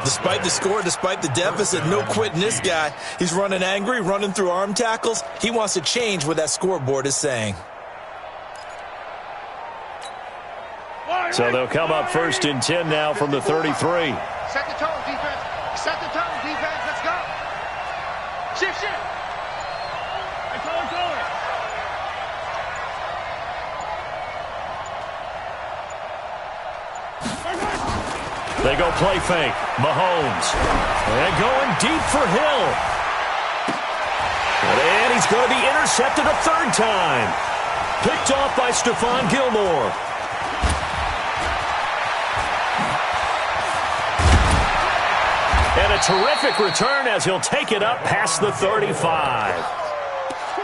Despite the score, despite the deficit, no quitting this guy. He's running angry, running through arm tackles. He wants to change what that scoreboard is saying. So they'll come up first and 10 now from the 33. Set the tone, defense. Set the tone, defense. Let's go. Shift. Hey, color. They go play fake. Mahomes. And going deep for Hill. And he's going to be intercepted a third time. Picked off by Stephon Gilmore. And a terrific return as he'll take it up past the 35.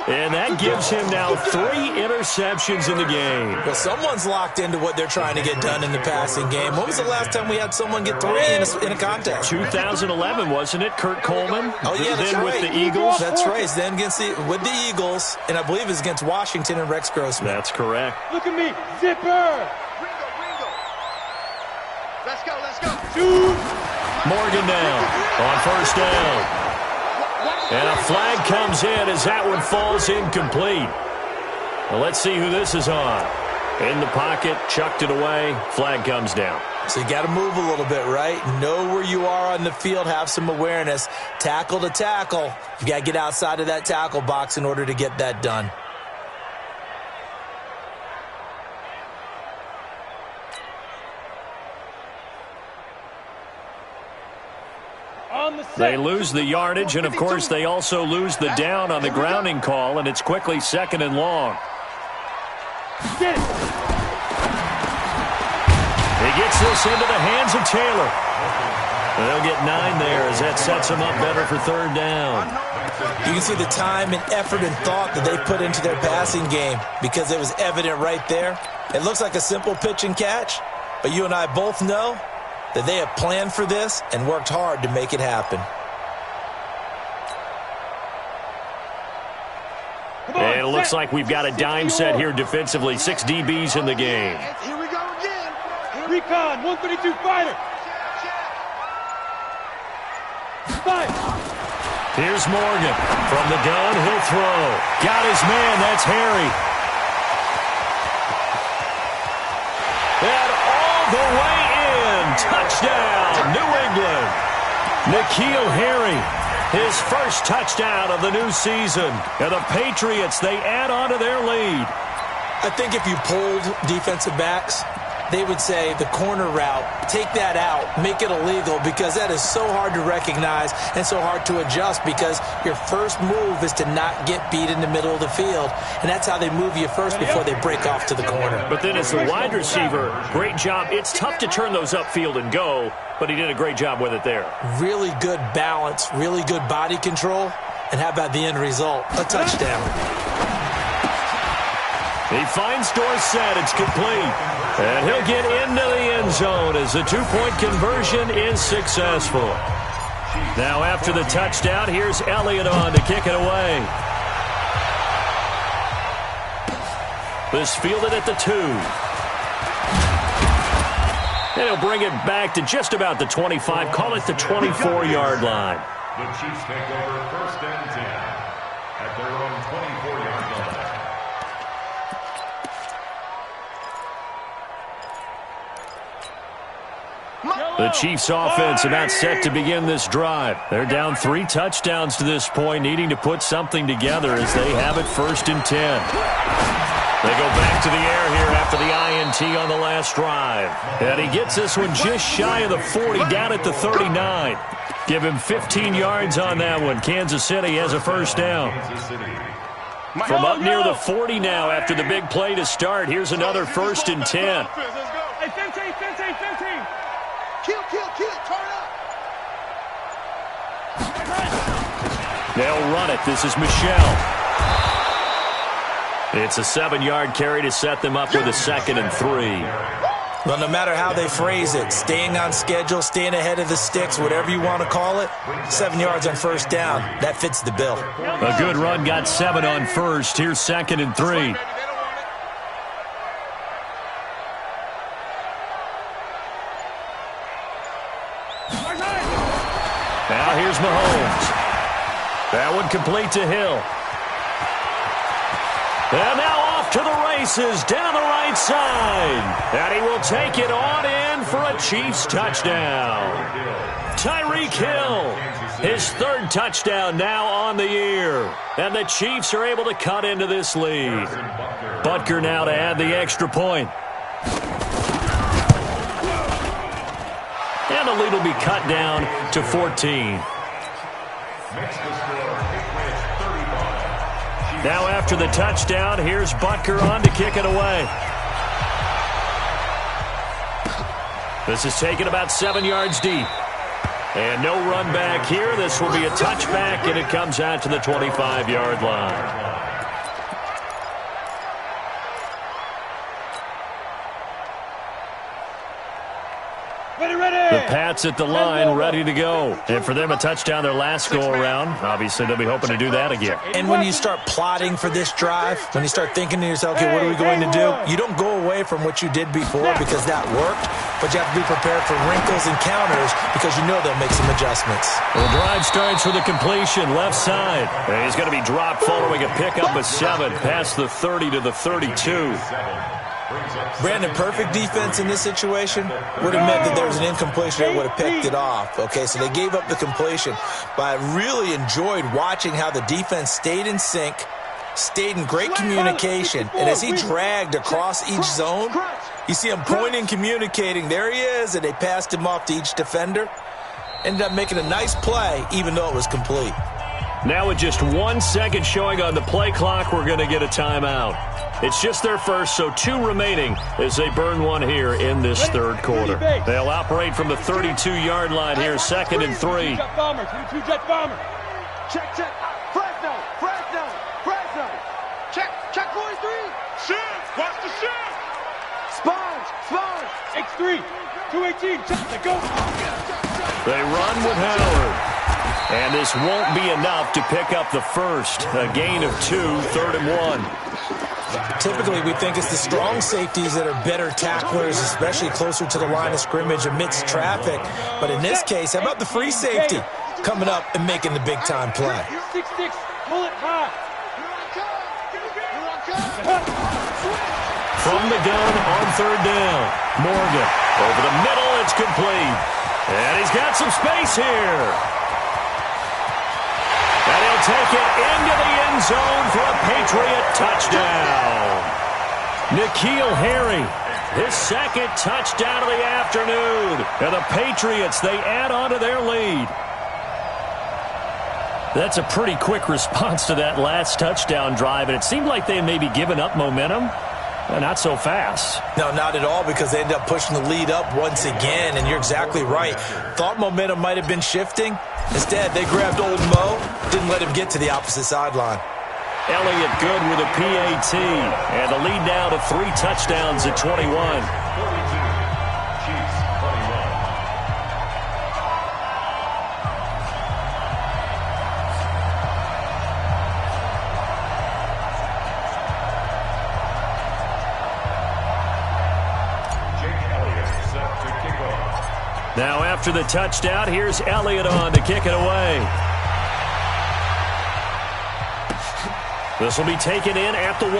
And that gives him now 3 interceptions in the game. Well, someone's locked into what they're trying to get done in the passing game. When was the last time we had someone get 3 in a contest? 2011, wasn't it? Kurt Coleman? Oh, yeah, that's then right. with the Eagles. That's right. Then with the Eagles, and I believe it's against Washington and Rex Grossman. That's correct. Look at me. Zipper. Ringo. Let's go. Shoot. Morgan now on first down. And a flag comes in as that one falls incomplete. Well, let's see who this is on. In the pocket, chucked it away, flag comes down. So you got to move a little bit, right? Know where you are on the field, have some awareness. Tackle to tackle. You got to get outside of that tackle box in order to get that done. They lose the yardage, and, of course, they also lose the down on the grounding call, and it's quickly 2nd and long. Get it. He gets this into the hands of Taylor. They'll get 9 there as that sets him up better for 3rd down. You can see the time and effort and thought that they put into their passing game because it was evident right there. It looks like a simple pitch and catch, but you and I both know that they have planned for this and worked hard to make it happen. And it looks like we've got a dime set here defensively. 6 DBs in the game. Here we go again. Recon, 132 fighter. Fight. Here's Morgan. From the gun, he'll throw. Got his man, that's Harry. And all the way in. Touchdown, New England. N'Keal Harry, his first touchdown of the new season. And the Patriots, they add on to their lead. I think if you polled defensive backs, they would say the corner route, take that out, make it illegal, because that is so hard to recognize and so hard to adjust because your first move is to not get beat in the middle of the field. And that's how they move you first before they break off to the corner. But then as the wide receiver, great job. It's tough to turn those upfield and go, but he did a great job with it there. Really good balance, really good body control. And how about the end result? A touchdown. He finds Dorsett. It's complete. And he'll get into the end zone as the 2-point conversion is successful. Now after the touchdown, here's Elliott on to kick it away. This fielded at the 2. And he'll bring it back to just about the 25. Call it the 24-yard line. The Chiefs take over 1st and 10 at their own 24-yard line. The Chiefs offense about set to begin this drive. They're down 3 touchdowns to this point, needing to put something together as they have it 1st and 10. They go back to the air here after the INT on the last drive. And he gets this one just shy of the 40, down at the 39. Give him 15 yards on that one. Kansas City has a first down. From up near the 40 now after the big play to start. Here's another 1st and 10. Hey, 15. Kill, turn up. They'll run it. This is Michel. It's a 7-yard carry to set them up with a 2nd and 3. Well, no matter how they phrase it, staying on schedule, staying ahead of the sticks, whatever you want to call it, 7 yards on first down, that fits the bill. A good run got 7 on first. Here's 2nd and 3. Now here's Mahomes. That one complete to Hill. And now off to the races down the right side. And he will take it on in for a Chiefs touchdown. Tyreek Hill, his 3rd touchdown now on the year. And the Chiefs are able to cut into this lead. Butker now to add the extra point. And the lead will be cut down to 14. Now after the touchdown, here's Butker on to kick it away. This is taken about 7 yards deep. And no run back here. This will be a touchback, and it comes out to the 25-yard line. The Pats at the line, ready to go. And for them, a touchdown their last go-around. Obviously, they'll be hoping to do that again. And when you start plotting for this drive, when you start thinking to yourself, okay, what are we going to do? You don't go away from what you did before because that worked, but you have to be prepared for wrinkles and counters because you know they'll make some adjustments. Well, the drive starts with a completion, left side. And he's going to be dropped following a pickup of 7 past the 30 to the 32. Brandon, perfect defense in this situation would have meant that there was an incompletion that would have picked it off. Okay, so they gave up the completion. But I really enjoyed watching how the defense stayed in sync, stayed in great communication. And as he dragged across each zone, you see him pointing, communicating. There he is, and they passed him off to each defender. Ended up making a nice play, even though it was complete. Now with just 1 second showing on the play clock, we're going to get a timeout. It's just their first, so 2 remaining as they burn one here in this 3rd quarter. They'll operate from the 32-yard line here, 2nd and 3. Jet bombers, 2-jet bombers. Check. Fresno. Check, boys, 3. Shift. Watch the shift. Sponge. X3. 218. Check. Let go. They run with Howard. And this won't be enough to pick up the first. A gain of 2, 3rd and 1. Typically, we think it's the strong safeties that are better tacklers, especially closer to the line of scrimmage amidst traffic. But in this case, how about the free safety coming up and making the big-time play? 6, pull it high. From the gun on 3rd down. Morgan over the middle. It's complete. And he's got some space here. And he'll take it into the end zone for a Patriot touchdown. N'Keal Harry, his 2nd touchdown of the afternoon. And the Patriots, they add on to their lead. That's a pretty quick response to that last touchdown drive, and it seemed like they had maybe given up momentum. Not so fast. No, not at all, because they ended up pushing the lead up once again, and you're exactly right. Thought momentum might have been shifting. Instead, they grabbed old Mo, didn't let him get to the opposite sideline. Elliott good with a PAT, and the lead now to 3 touchdowns at 21. 42, Chiefs 21. Now after the touchdown, here's Elliott on to kick it away. This will be taken in at the 1.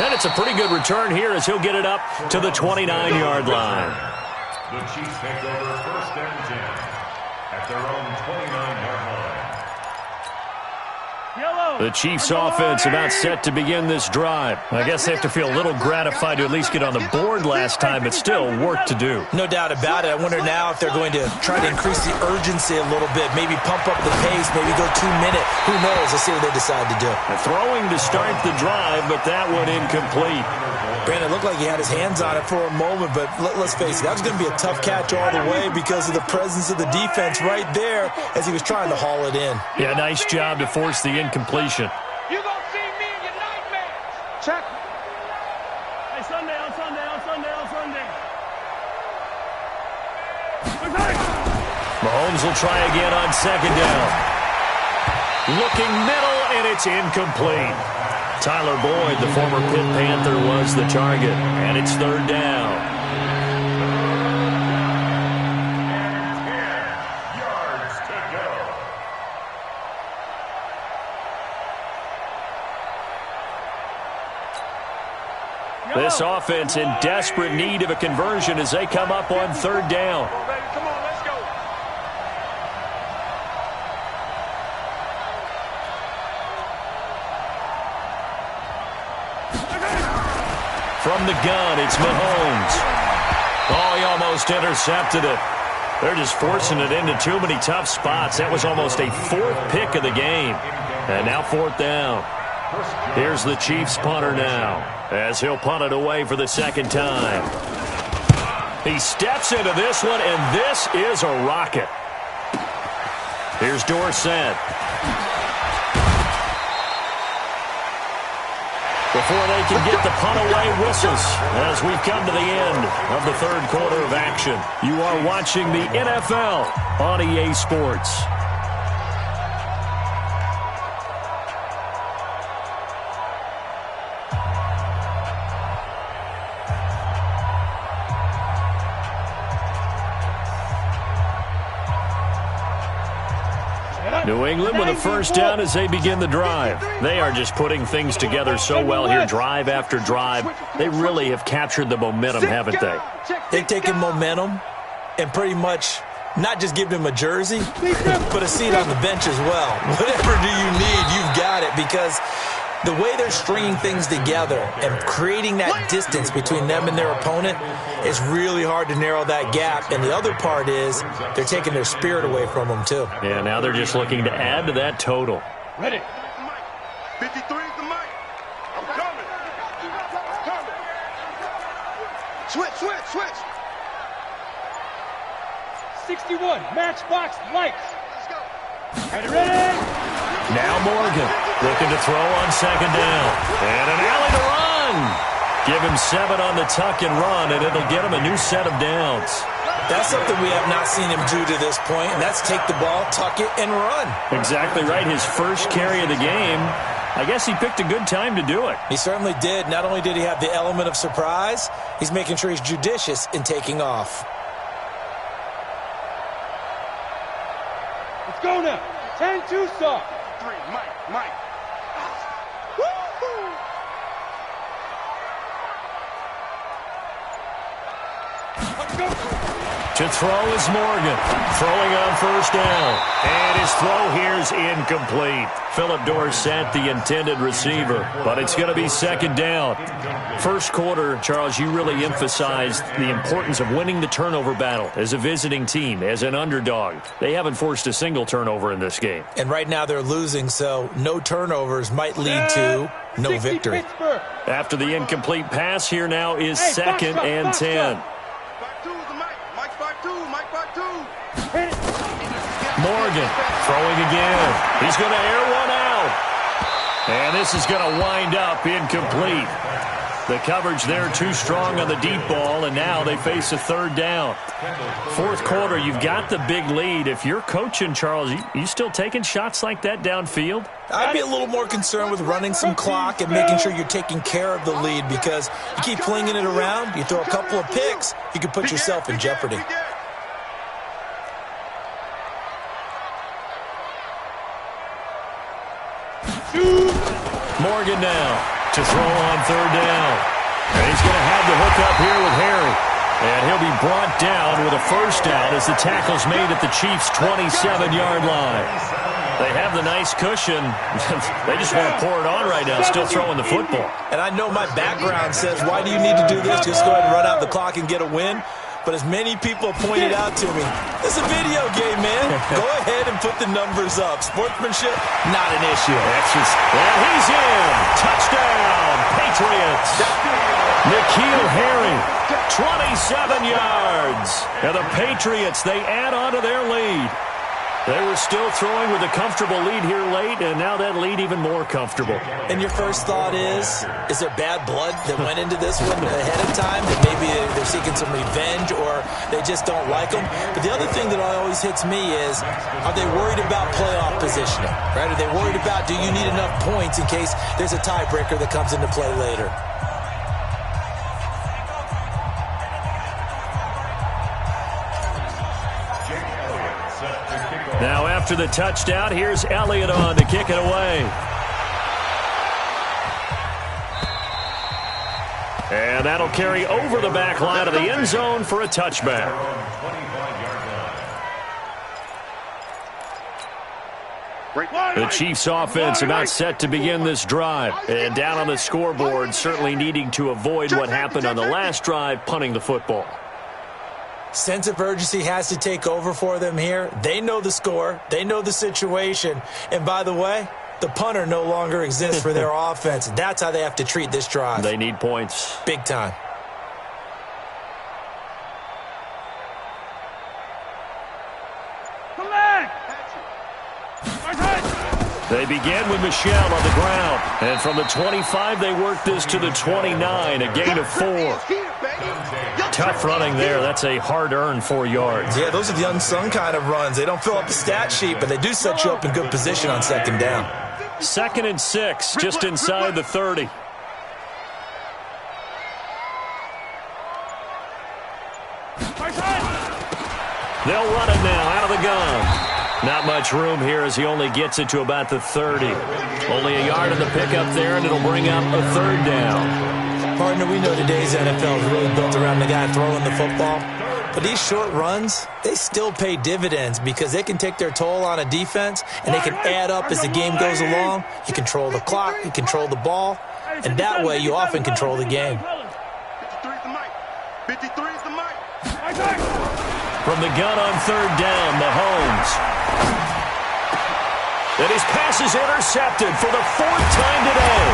And it's a pretty good return here as he'll get it up to the 29-yard line. The Chiefs take over 1st and 10 at their own 29-yard line. The Chiefs offense about set to begin this drive. I guess they have to feel a little gratified to at least get on the board last time, but still work to do. No doubt about it. I wonder now if they're going to try to increase the urgency a little bit, maybe pump up the pace, maybe go 2-minute. Who knows? Let's see what they decide to do. Throwing to start the drive, but that one incomplete. Brandon, it looked like he had his hands on it for a moment, but let's face it, that was going to be a tough catch all the way because of the presence of the defense right there as he was trying to haul it in. Yeah, nice job to force the incompletion. You gonna see me in your nightmares. Check. Hey, Sunday. Mahomes will try again on second down. Looking middle, and it's incomplete. Tyler Boyd, the former Pitt Panther, was the target, and it's third down. And 10 yards to go. This offense in desperate need of a conversion as they come up on third down. Come on, let's go. From the gun, it's Mahomes. Oh, he almost intercepted it. They're just forcing it into too many tough spots. That was almost a fourth pick of the game. And now fourth down. Here's the Chiefs punter now, as he'll punt it away for the second time. He steps into this one, and this is a rocket. Here's Dorsett. Before they can get the punt away, whistles as we've come to the end of the third quarter of action. You are watching the NFL on EA Sports. New England with a first down as they begin the drive. They are just putting things together so well here, drive after drive. They really have captured the momentum, haven't they? They've taken momentum and pretty much not just given him a jersey, but a seat on the bench as well. Whatever do you need, you've got it, because the way they're stringing things together and creating that distance between them and their opponent, it's really hard to narrow that gap. And the other part is they're taking their spirit away from them, too. Yeah, now they're just looking to add to that total. Ready. 53 is the mic. I'm coming. Switch. 61, Matchbox Lights. Let's go. Ready? Now Morgan looking to throw on second down. And an alley to run. Give him 7 on the tuck and run, and it'll get him a new set of downs. That's something we have not seen him do to this point, and that's take the ball, tuck it, and run. Exactly right. His first carry of the game. I guess he picked a good time to do it. He certainly did. Not only did he have the element of surprise, he's making sure he's judicious in taking off. Let's go now. 10-2 soft. 3, Mike. To throw is Morgan. Throwing on first down. And his throw here's incomplete. Philip Dorsett, the intended receiver. But it's going to be second down. First quarter, Charles, you really emphasized the importance of winning the turnover battle as a visiting team, as an underdog. They haven't forced a single turnover in this game. And right now they're losing, so no turnovers might lead to no victory. Pittsburgh. After the incomplete pass, here now is second and 10. 5-2 is the mic. Mike 5-2. Mike 5-2. Hit it. Morgan throwing again. He's going to air one out. And this is going to wind up incomplete. The coverage there too strong on the deep ball, and now they face a third down. Fourth quarter, you've got the big lead. If you're coaching, Charles, you still taking shots like that downfield? I'd be a little more concerned with running some clock and making sure you're taking care of the lead, because you keep flinging it around, you throw a couple of picks, you can put yourself in jeopardy. Morgan now to throw on third down. And he's going to have the hook up here with Harry. And he'll be brought down with a first down as the tackle's made at the Chiefs' 27-yard line. They have the nice cushion. They just want to pour it on right now, still throwing the football. And I know my background says, why do you need to do this? Just go ahead and run out the clock and get a win. But as many people pointed out to me, it's a video game, man. Go ahead and put the numbers up. Sportsmanship, not an issue. And he's in. Touchdown, Patriots. N'Keal Harry, 27 yards. And the Patriots, they add on to their lead. They were still throwing with a comfortable lead here late, and now that lead even more comfortable. And your first thought is there bad blood that went into this one ahead of time? That maybe they're seeking some revenge or they just don't like them? But the other thing that always hits me is, are they worried about playoff positioning? Right? Are they worried about, do you need enough points in case there's a tiebreaker that comes into play later? Now after the touchdown, here's Elliott on to kick it away. And that'll carry over the back line of the end zone for a touchback. The Chiefs offense about set to begin this drive. And down on the scoreboard, certainly needing to avoid what happened on the last drive, punting the football. Sense of urgency has to take over for them here. They know the score. They know the situation. And by the way, the punter no longer exists for their offense. That's how they have to treat this drive. They need points. Big time. They begin with Michelle on the ground. And from the 25, they work this to the 29, a gain of 4. Tough running there. That's a hard-earned 4 yards. Yeah, those are the unsung kind of runs. They don't fill up the stat sheet, but they do set you up in good position on second down. 2nd and 6, just inside the 30. They'll run it now out of the gun. Not much room here as he only gets it to about the 30. Only a yard in the pickup there, and it'll bring up a 3rd down. Partner, we know today's NFL is really built around the guy throwing the football. But these short runs, they still pay dividends because they can take their toll on a defense, and they can add up as the game goes along. You control the clock, you control the ball, and that way you often control the game. 53's the mic. 53's the mic. From the gun on 3rd down, Mahomes. And his pass is intercepted for the 4th time today.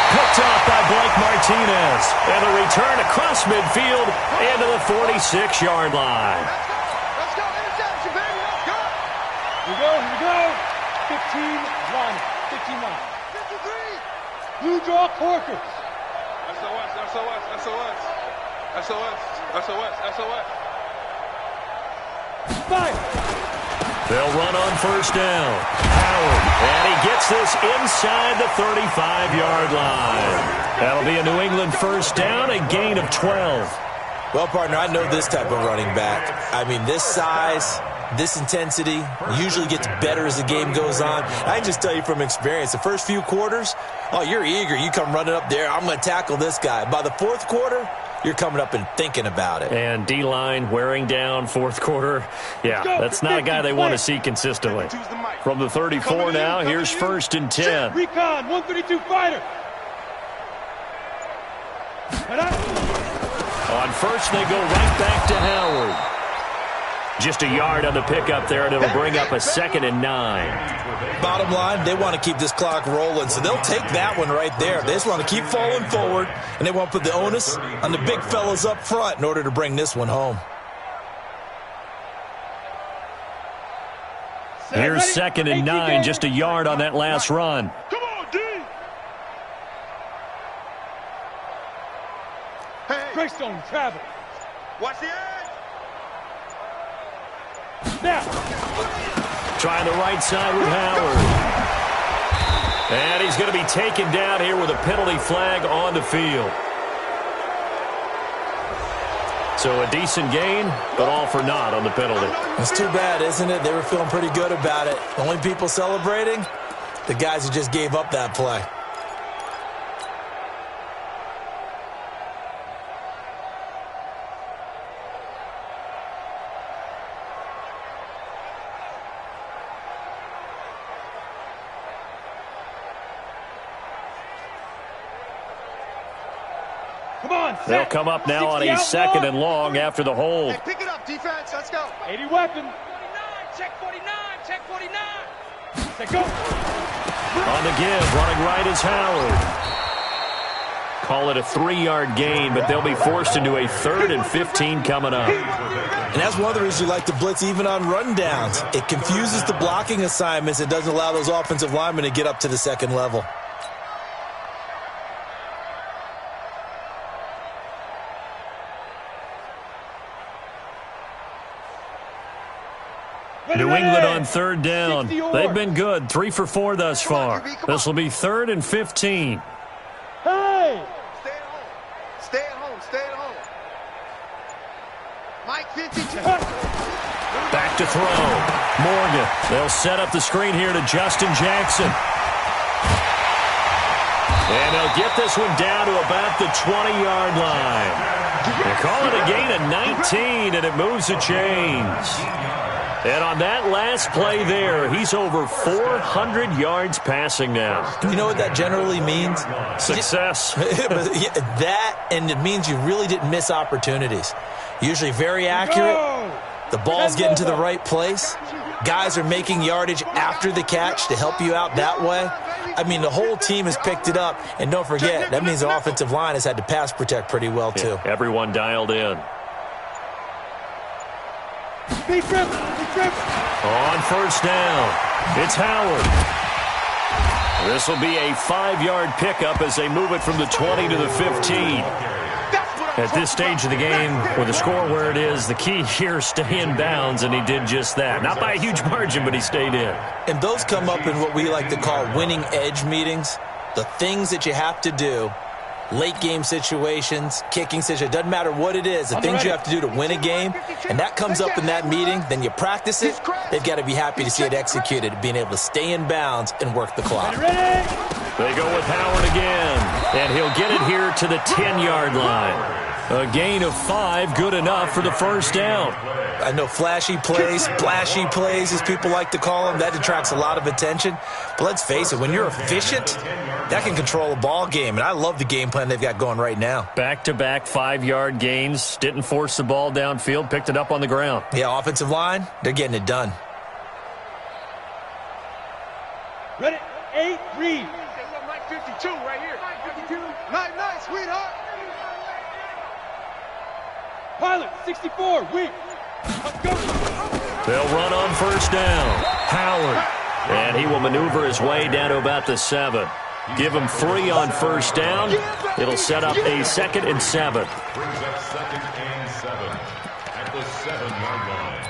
Picked off by Blake Martinez. And the return across midfield into the 46-yard line. Let's go. Interception, baby. Let's go. Here we go. 15-1. 15-1. 53. Blue draw Corkers. SOS, SOS, SOS. SOS, SOS, SOS. Fire. They'll run on 1st down. Howard. And he gets this inside the 35-yard line. That'll be a New England 1st down, a gain of 12. Well, partner, I know this type of running back. I mean, this size, this intensity usually gets better as the game goes on. I can just tell you from experience, the first few quarters, oh, you're eager. You come running up there, I'm going to tackle this guy. By the 4th quarter, you're coming up and thinking about it. And D-line wearing down 4th quarter. Yeah, that's not a guy they want to see consistently. From the 34 now, here's 1st and 10. Recon, 132 fighter. On 1st, they go right back to Howard. Just a yard on the pickup there, and it'll bring up a 2nd and 9. Bottom line, they want to keep this clock rolling, so they'll take that one right there. They just want to keep falling forward, and they want to put the onus on the big fellas up front in order to bring this one home. Here's 2nd and 9, just a yard on that last run. Come on, D. Hey. Greystone travel. Watch the edge. Now. Trying the right side with Howard. And he's going to be taken down here with a penalty flag on the field. So a decent gain, but all for naught on the penalty. It's too bad, isn't it? They were feeling pretty good about it. The only people celebrating, the guys who just gave up that play. Come on, They'll come up now on a 2nd and long after the hold. Hey, pick it up, defense. Let's go. 80 weapon. 49, check 49, check 49. Set go. On the give, running right is Howard. Call it a 3-yard gain, but they'll be forced into a 3rd and 15 coming up. And that's one of the reasons you like to blitz even on rundowns. It confuses the blocking assignments. It doesn't allow those offensive linemen to get up to the second level. New England on 3rd down. They've been good, 3 for 4 thus far. This will be 3rd and 15. Hey! Stay at home. Stay at home. Stay at home. Mike 52. Back to throw. Morgan. They'll set up the screen here to Justin Jackson. And they'll get this one down to about the 20-yard line. They call it a gain of 19, and it moves the chains. And on that last play there, he's over 400 yards passing now. You know what that generally means? Success. That, and it means you really didn't miss opportunities. Usually very accurate. The ball's getting to the right place. Guys are making yardage after the catch to help you out that way. I mean, the whole team has picked it up. And don't forget, that means the offensive line has had to pass protect pretty well, too. Yeah, everyone dialed in. Big trip. On 1st down, it's Howard. This will be a 5-yard pickup as they move it from the 20 to the 15. At this stage of the game, with the score where it is, the key here is stay in bounds, and he did just that. Not by a huge margin, but he stayed in. And those come up in what we like to call winning edge meetings. The things that you have to do, late game situations, kicking situations, doesn't matter what it is, the things you have to do to win a game, and that comes up in that meeting, then you practice it, they've got to be happy to see it executed, being able to stay in bounds and work the clock. They go with Howard again, and he'll get it here to the 10-yard line. A gain of 5, good enough for the 1st down. I know flashy plays, splashy plays, as people like to call them, that attracts a lot of attention. But let's face it, when you're efficient, that can control a ball game. And I love the game plan they've got going right now. Back-to-back 5-yard gains. Didn't force the ball downfield. Picked it up on the ground. Yeah, offensive line, they're getting it done. Ready? 8, read. Mike 52 right here. Mike 52. Nice, sweetheart. Pilot, 64, weak. Go. They'll run on 1st down. Howard. And he will maneuver his way down to about the 7. Give him 3 on 1st down. It'll set up a 2nd and 7. Brings up 2nd and 7 at the 7-yard line.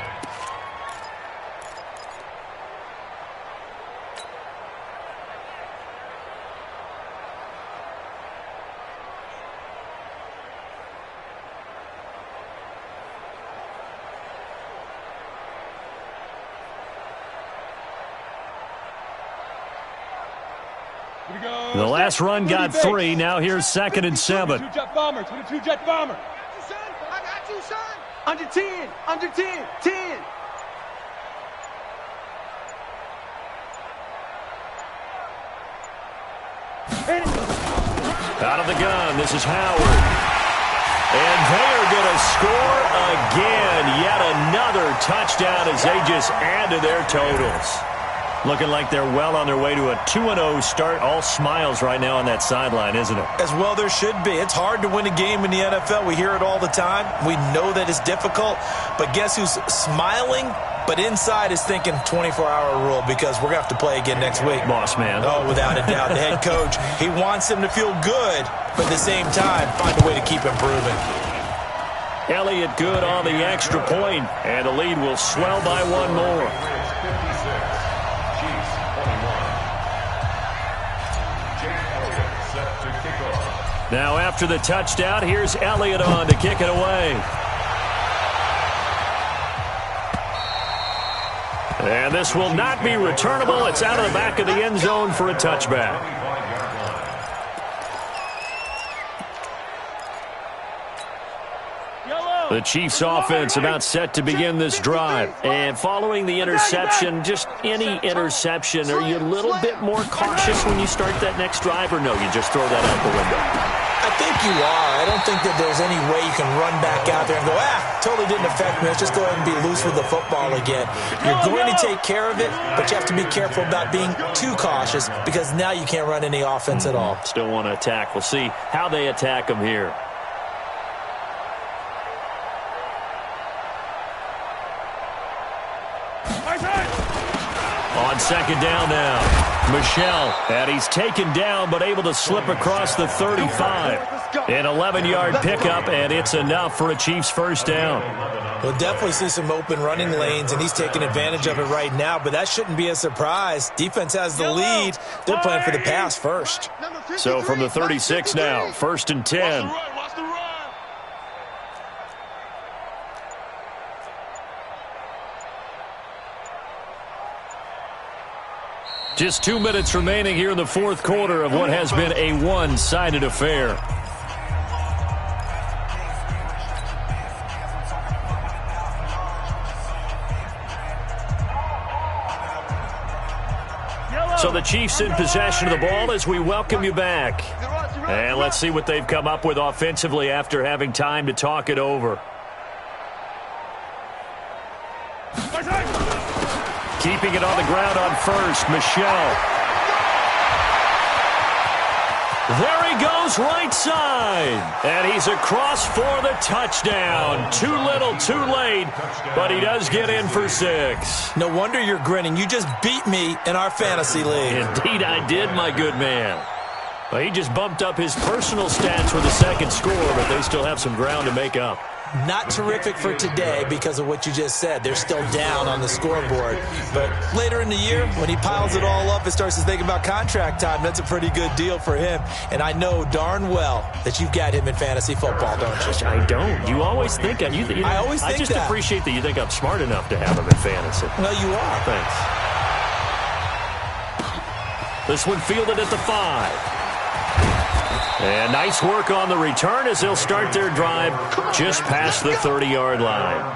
The last run got 3. Now here's 2nd and 7. 22 jet bomber, 22 jet bomber. I got you, son. Under 10, 10. Out of the gun, this is Howard. And they are going to score again. Yet another touchdown as they just add to their totals. Looking like they're well on their way to a 2-0 start. All smiles right now on that sideline, isn't it? As well there should be. It's hard to win a game in the NFL. We hear it all the time. We know that it's difficult. But guess who's smiling? But inside is thinking 24-hour rule because we're going to have to play again next week. Boss man. Oh, without a doubt. The head coach, he wants them to feel good, but at the same time, find a way to keep improving. Elliott good on the extra point, and the lead will swell by 1 more. Now after the touchdown, here's Elliott on to kick it away. And this will not be returnable. It's out of the back of the end zone for a touchback. The Chiefs offense about set to begin this drive. And following the interception, just any interception, are you a little bit more cautious when you start that next drive, or no, you just throw that out the window? I think you are. I don't think that there's any way you can run back out there and go, totally didn't affect me. Let's just go ahead and be loose with the football again. You're going to take care of it, but you have to be careful about being too cautious because now you can't run any offense at all. Still want to attack. We'll see how they attack them here. On second down now, Michel, and he's taken down but able to slip across the 35. An 11-yard pickup, and it's enough for a Chiefs first down. We'll definitely see some open running lanes, and he's taking advantage of it right now, but that shouldn't be a surprise. Defense has the lead. They're playing for the pass first. So from the 36 now, 1st and 10. Just 2 minutes remaining here in the fourth quarter of what has been a one-sided affair. So the Chiefs in possession of the ball as we welcome you back. And let's see what they've come up with offensively after having time to talk it over. Keeping it on the ground on first, Michel. There he goes, right side. And he's across for the touchdown. Too little, too late, but he does get in for 6. No wonder you're grinning. You just beat me in our fantasy league. Indeed I did, my good man. Well, he just bumped up his personal stats with the second score, but they still have some ground to make up. Not terrific for today because of what you just said. They're still down on the scoreboard. But later in the year, when he piles it all up and starts to think about contract time, that's a pretty good deal for him. And I know darn well that you've got him in fantasy football, don't you? I don't. You always think I always think I just that. appreciate that you think I'm smart enough to have him in fantasy. Well, you are. Thanks. This one fielded at the 5. And nice work on the return as they'll start their drive just past the 30-yard line.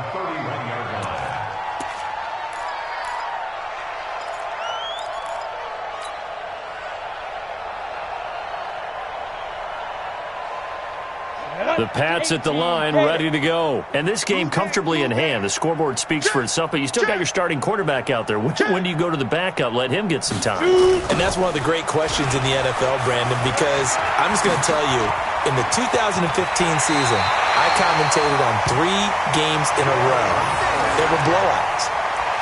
The Pats at the line, ready to go. And this game comfortably in hand. The scoreboard speaks for itself, but you still got your starting quarterback out there. When do you go to the backup? Let him get some time. And that's one of the great questions in the NFL, Brandon, because I'm just going to tell you, in the 2015 season, I commentated on 3 games in a row. They were blowouts.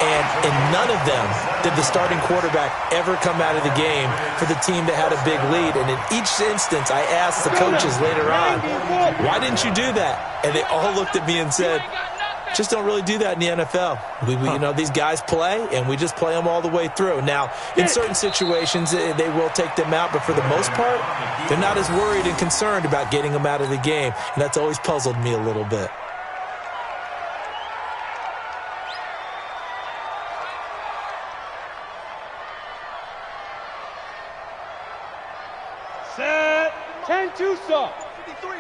And in none of them did the starting quarterback ever come out of the game for the team that had a big lead. And in each instance, I asked the coaches later on, why didn't you do that? And they all looked at me and said, just don't really do that in the NFL. You know, these guys play, and we just play them all the way through. Now, in certain situations, they will take them out, but for the most part, they're not as worried and concerned about getting them out of the game. And that's always puzzled me a little bit. Set. 10-2 stop. 53.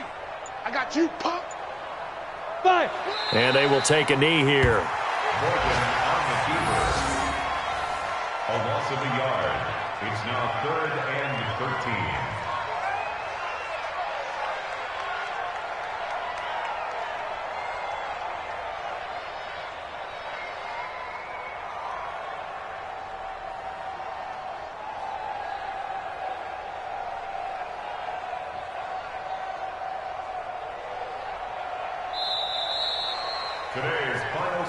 I got you, pop. 5. And they will take a knee here. Morgan on the keeper. A loss of a yard. It's now 3rd and 13.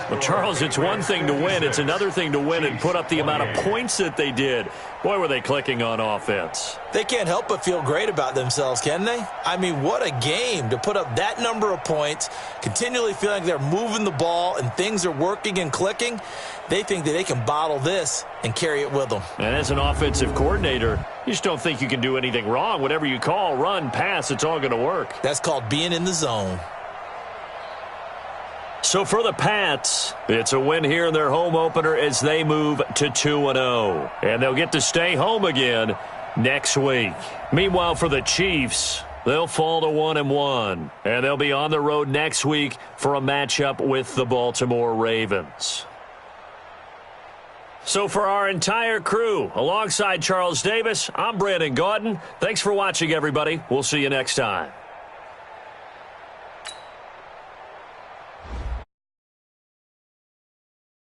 Well, Charles, it's one thing to win. It's another thing to win and put up the amount of points that they did. Boy, were they clicking on offense. They can't help but feel great about themselves, can they? I mean, what a game to put up that number of points, continually feeling they're moving the ball and things are working and clicking. They think that they can bottle this and carry it with them. And as an offensive coordinator, you just don't think you can do anything wrong. Whatever you call, run, pass, it's all going to work. That's called being in the zone. So for the Pats, it's a win here in their home opener as they move to 2-0. And they'll get to stay home again next week. Meanwhile, for the Chiefs, they'll fall to 1-1. And they'll be on the road next week for a matchup with the Baltimore Ravens. So for our entire crew, alongside Charles Davis, I'm Brandon Gaudin. Thanks for watching, everybody. We'll see you next time.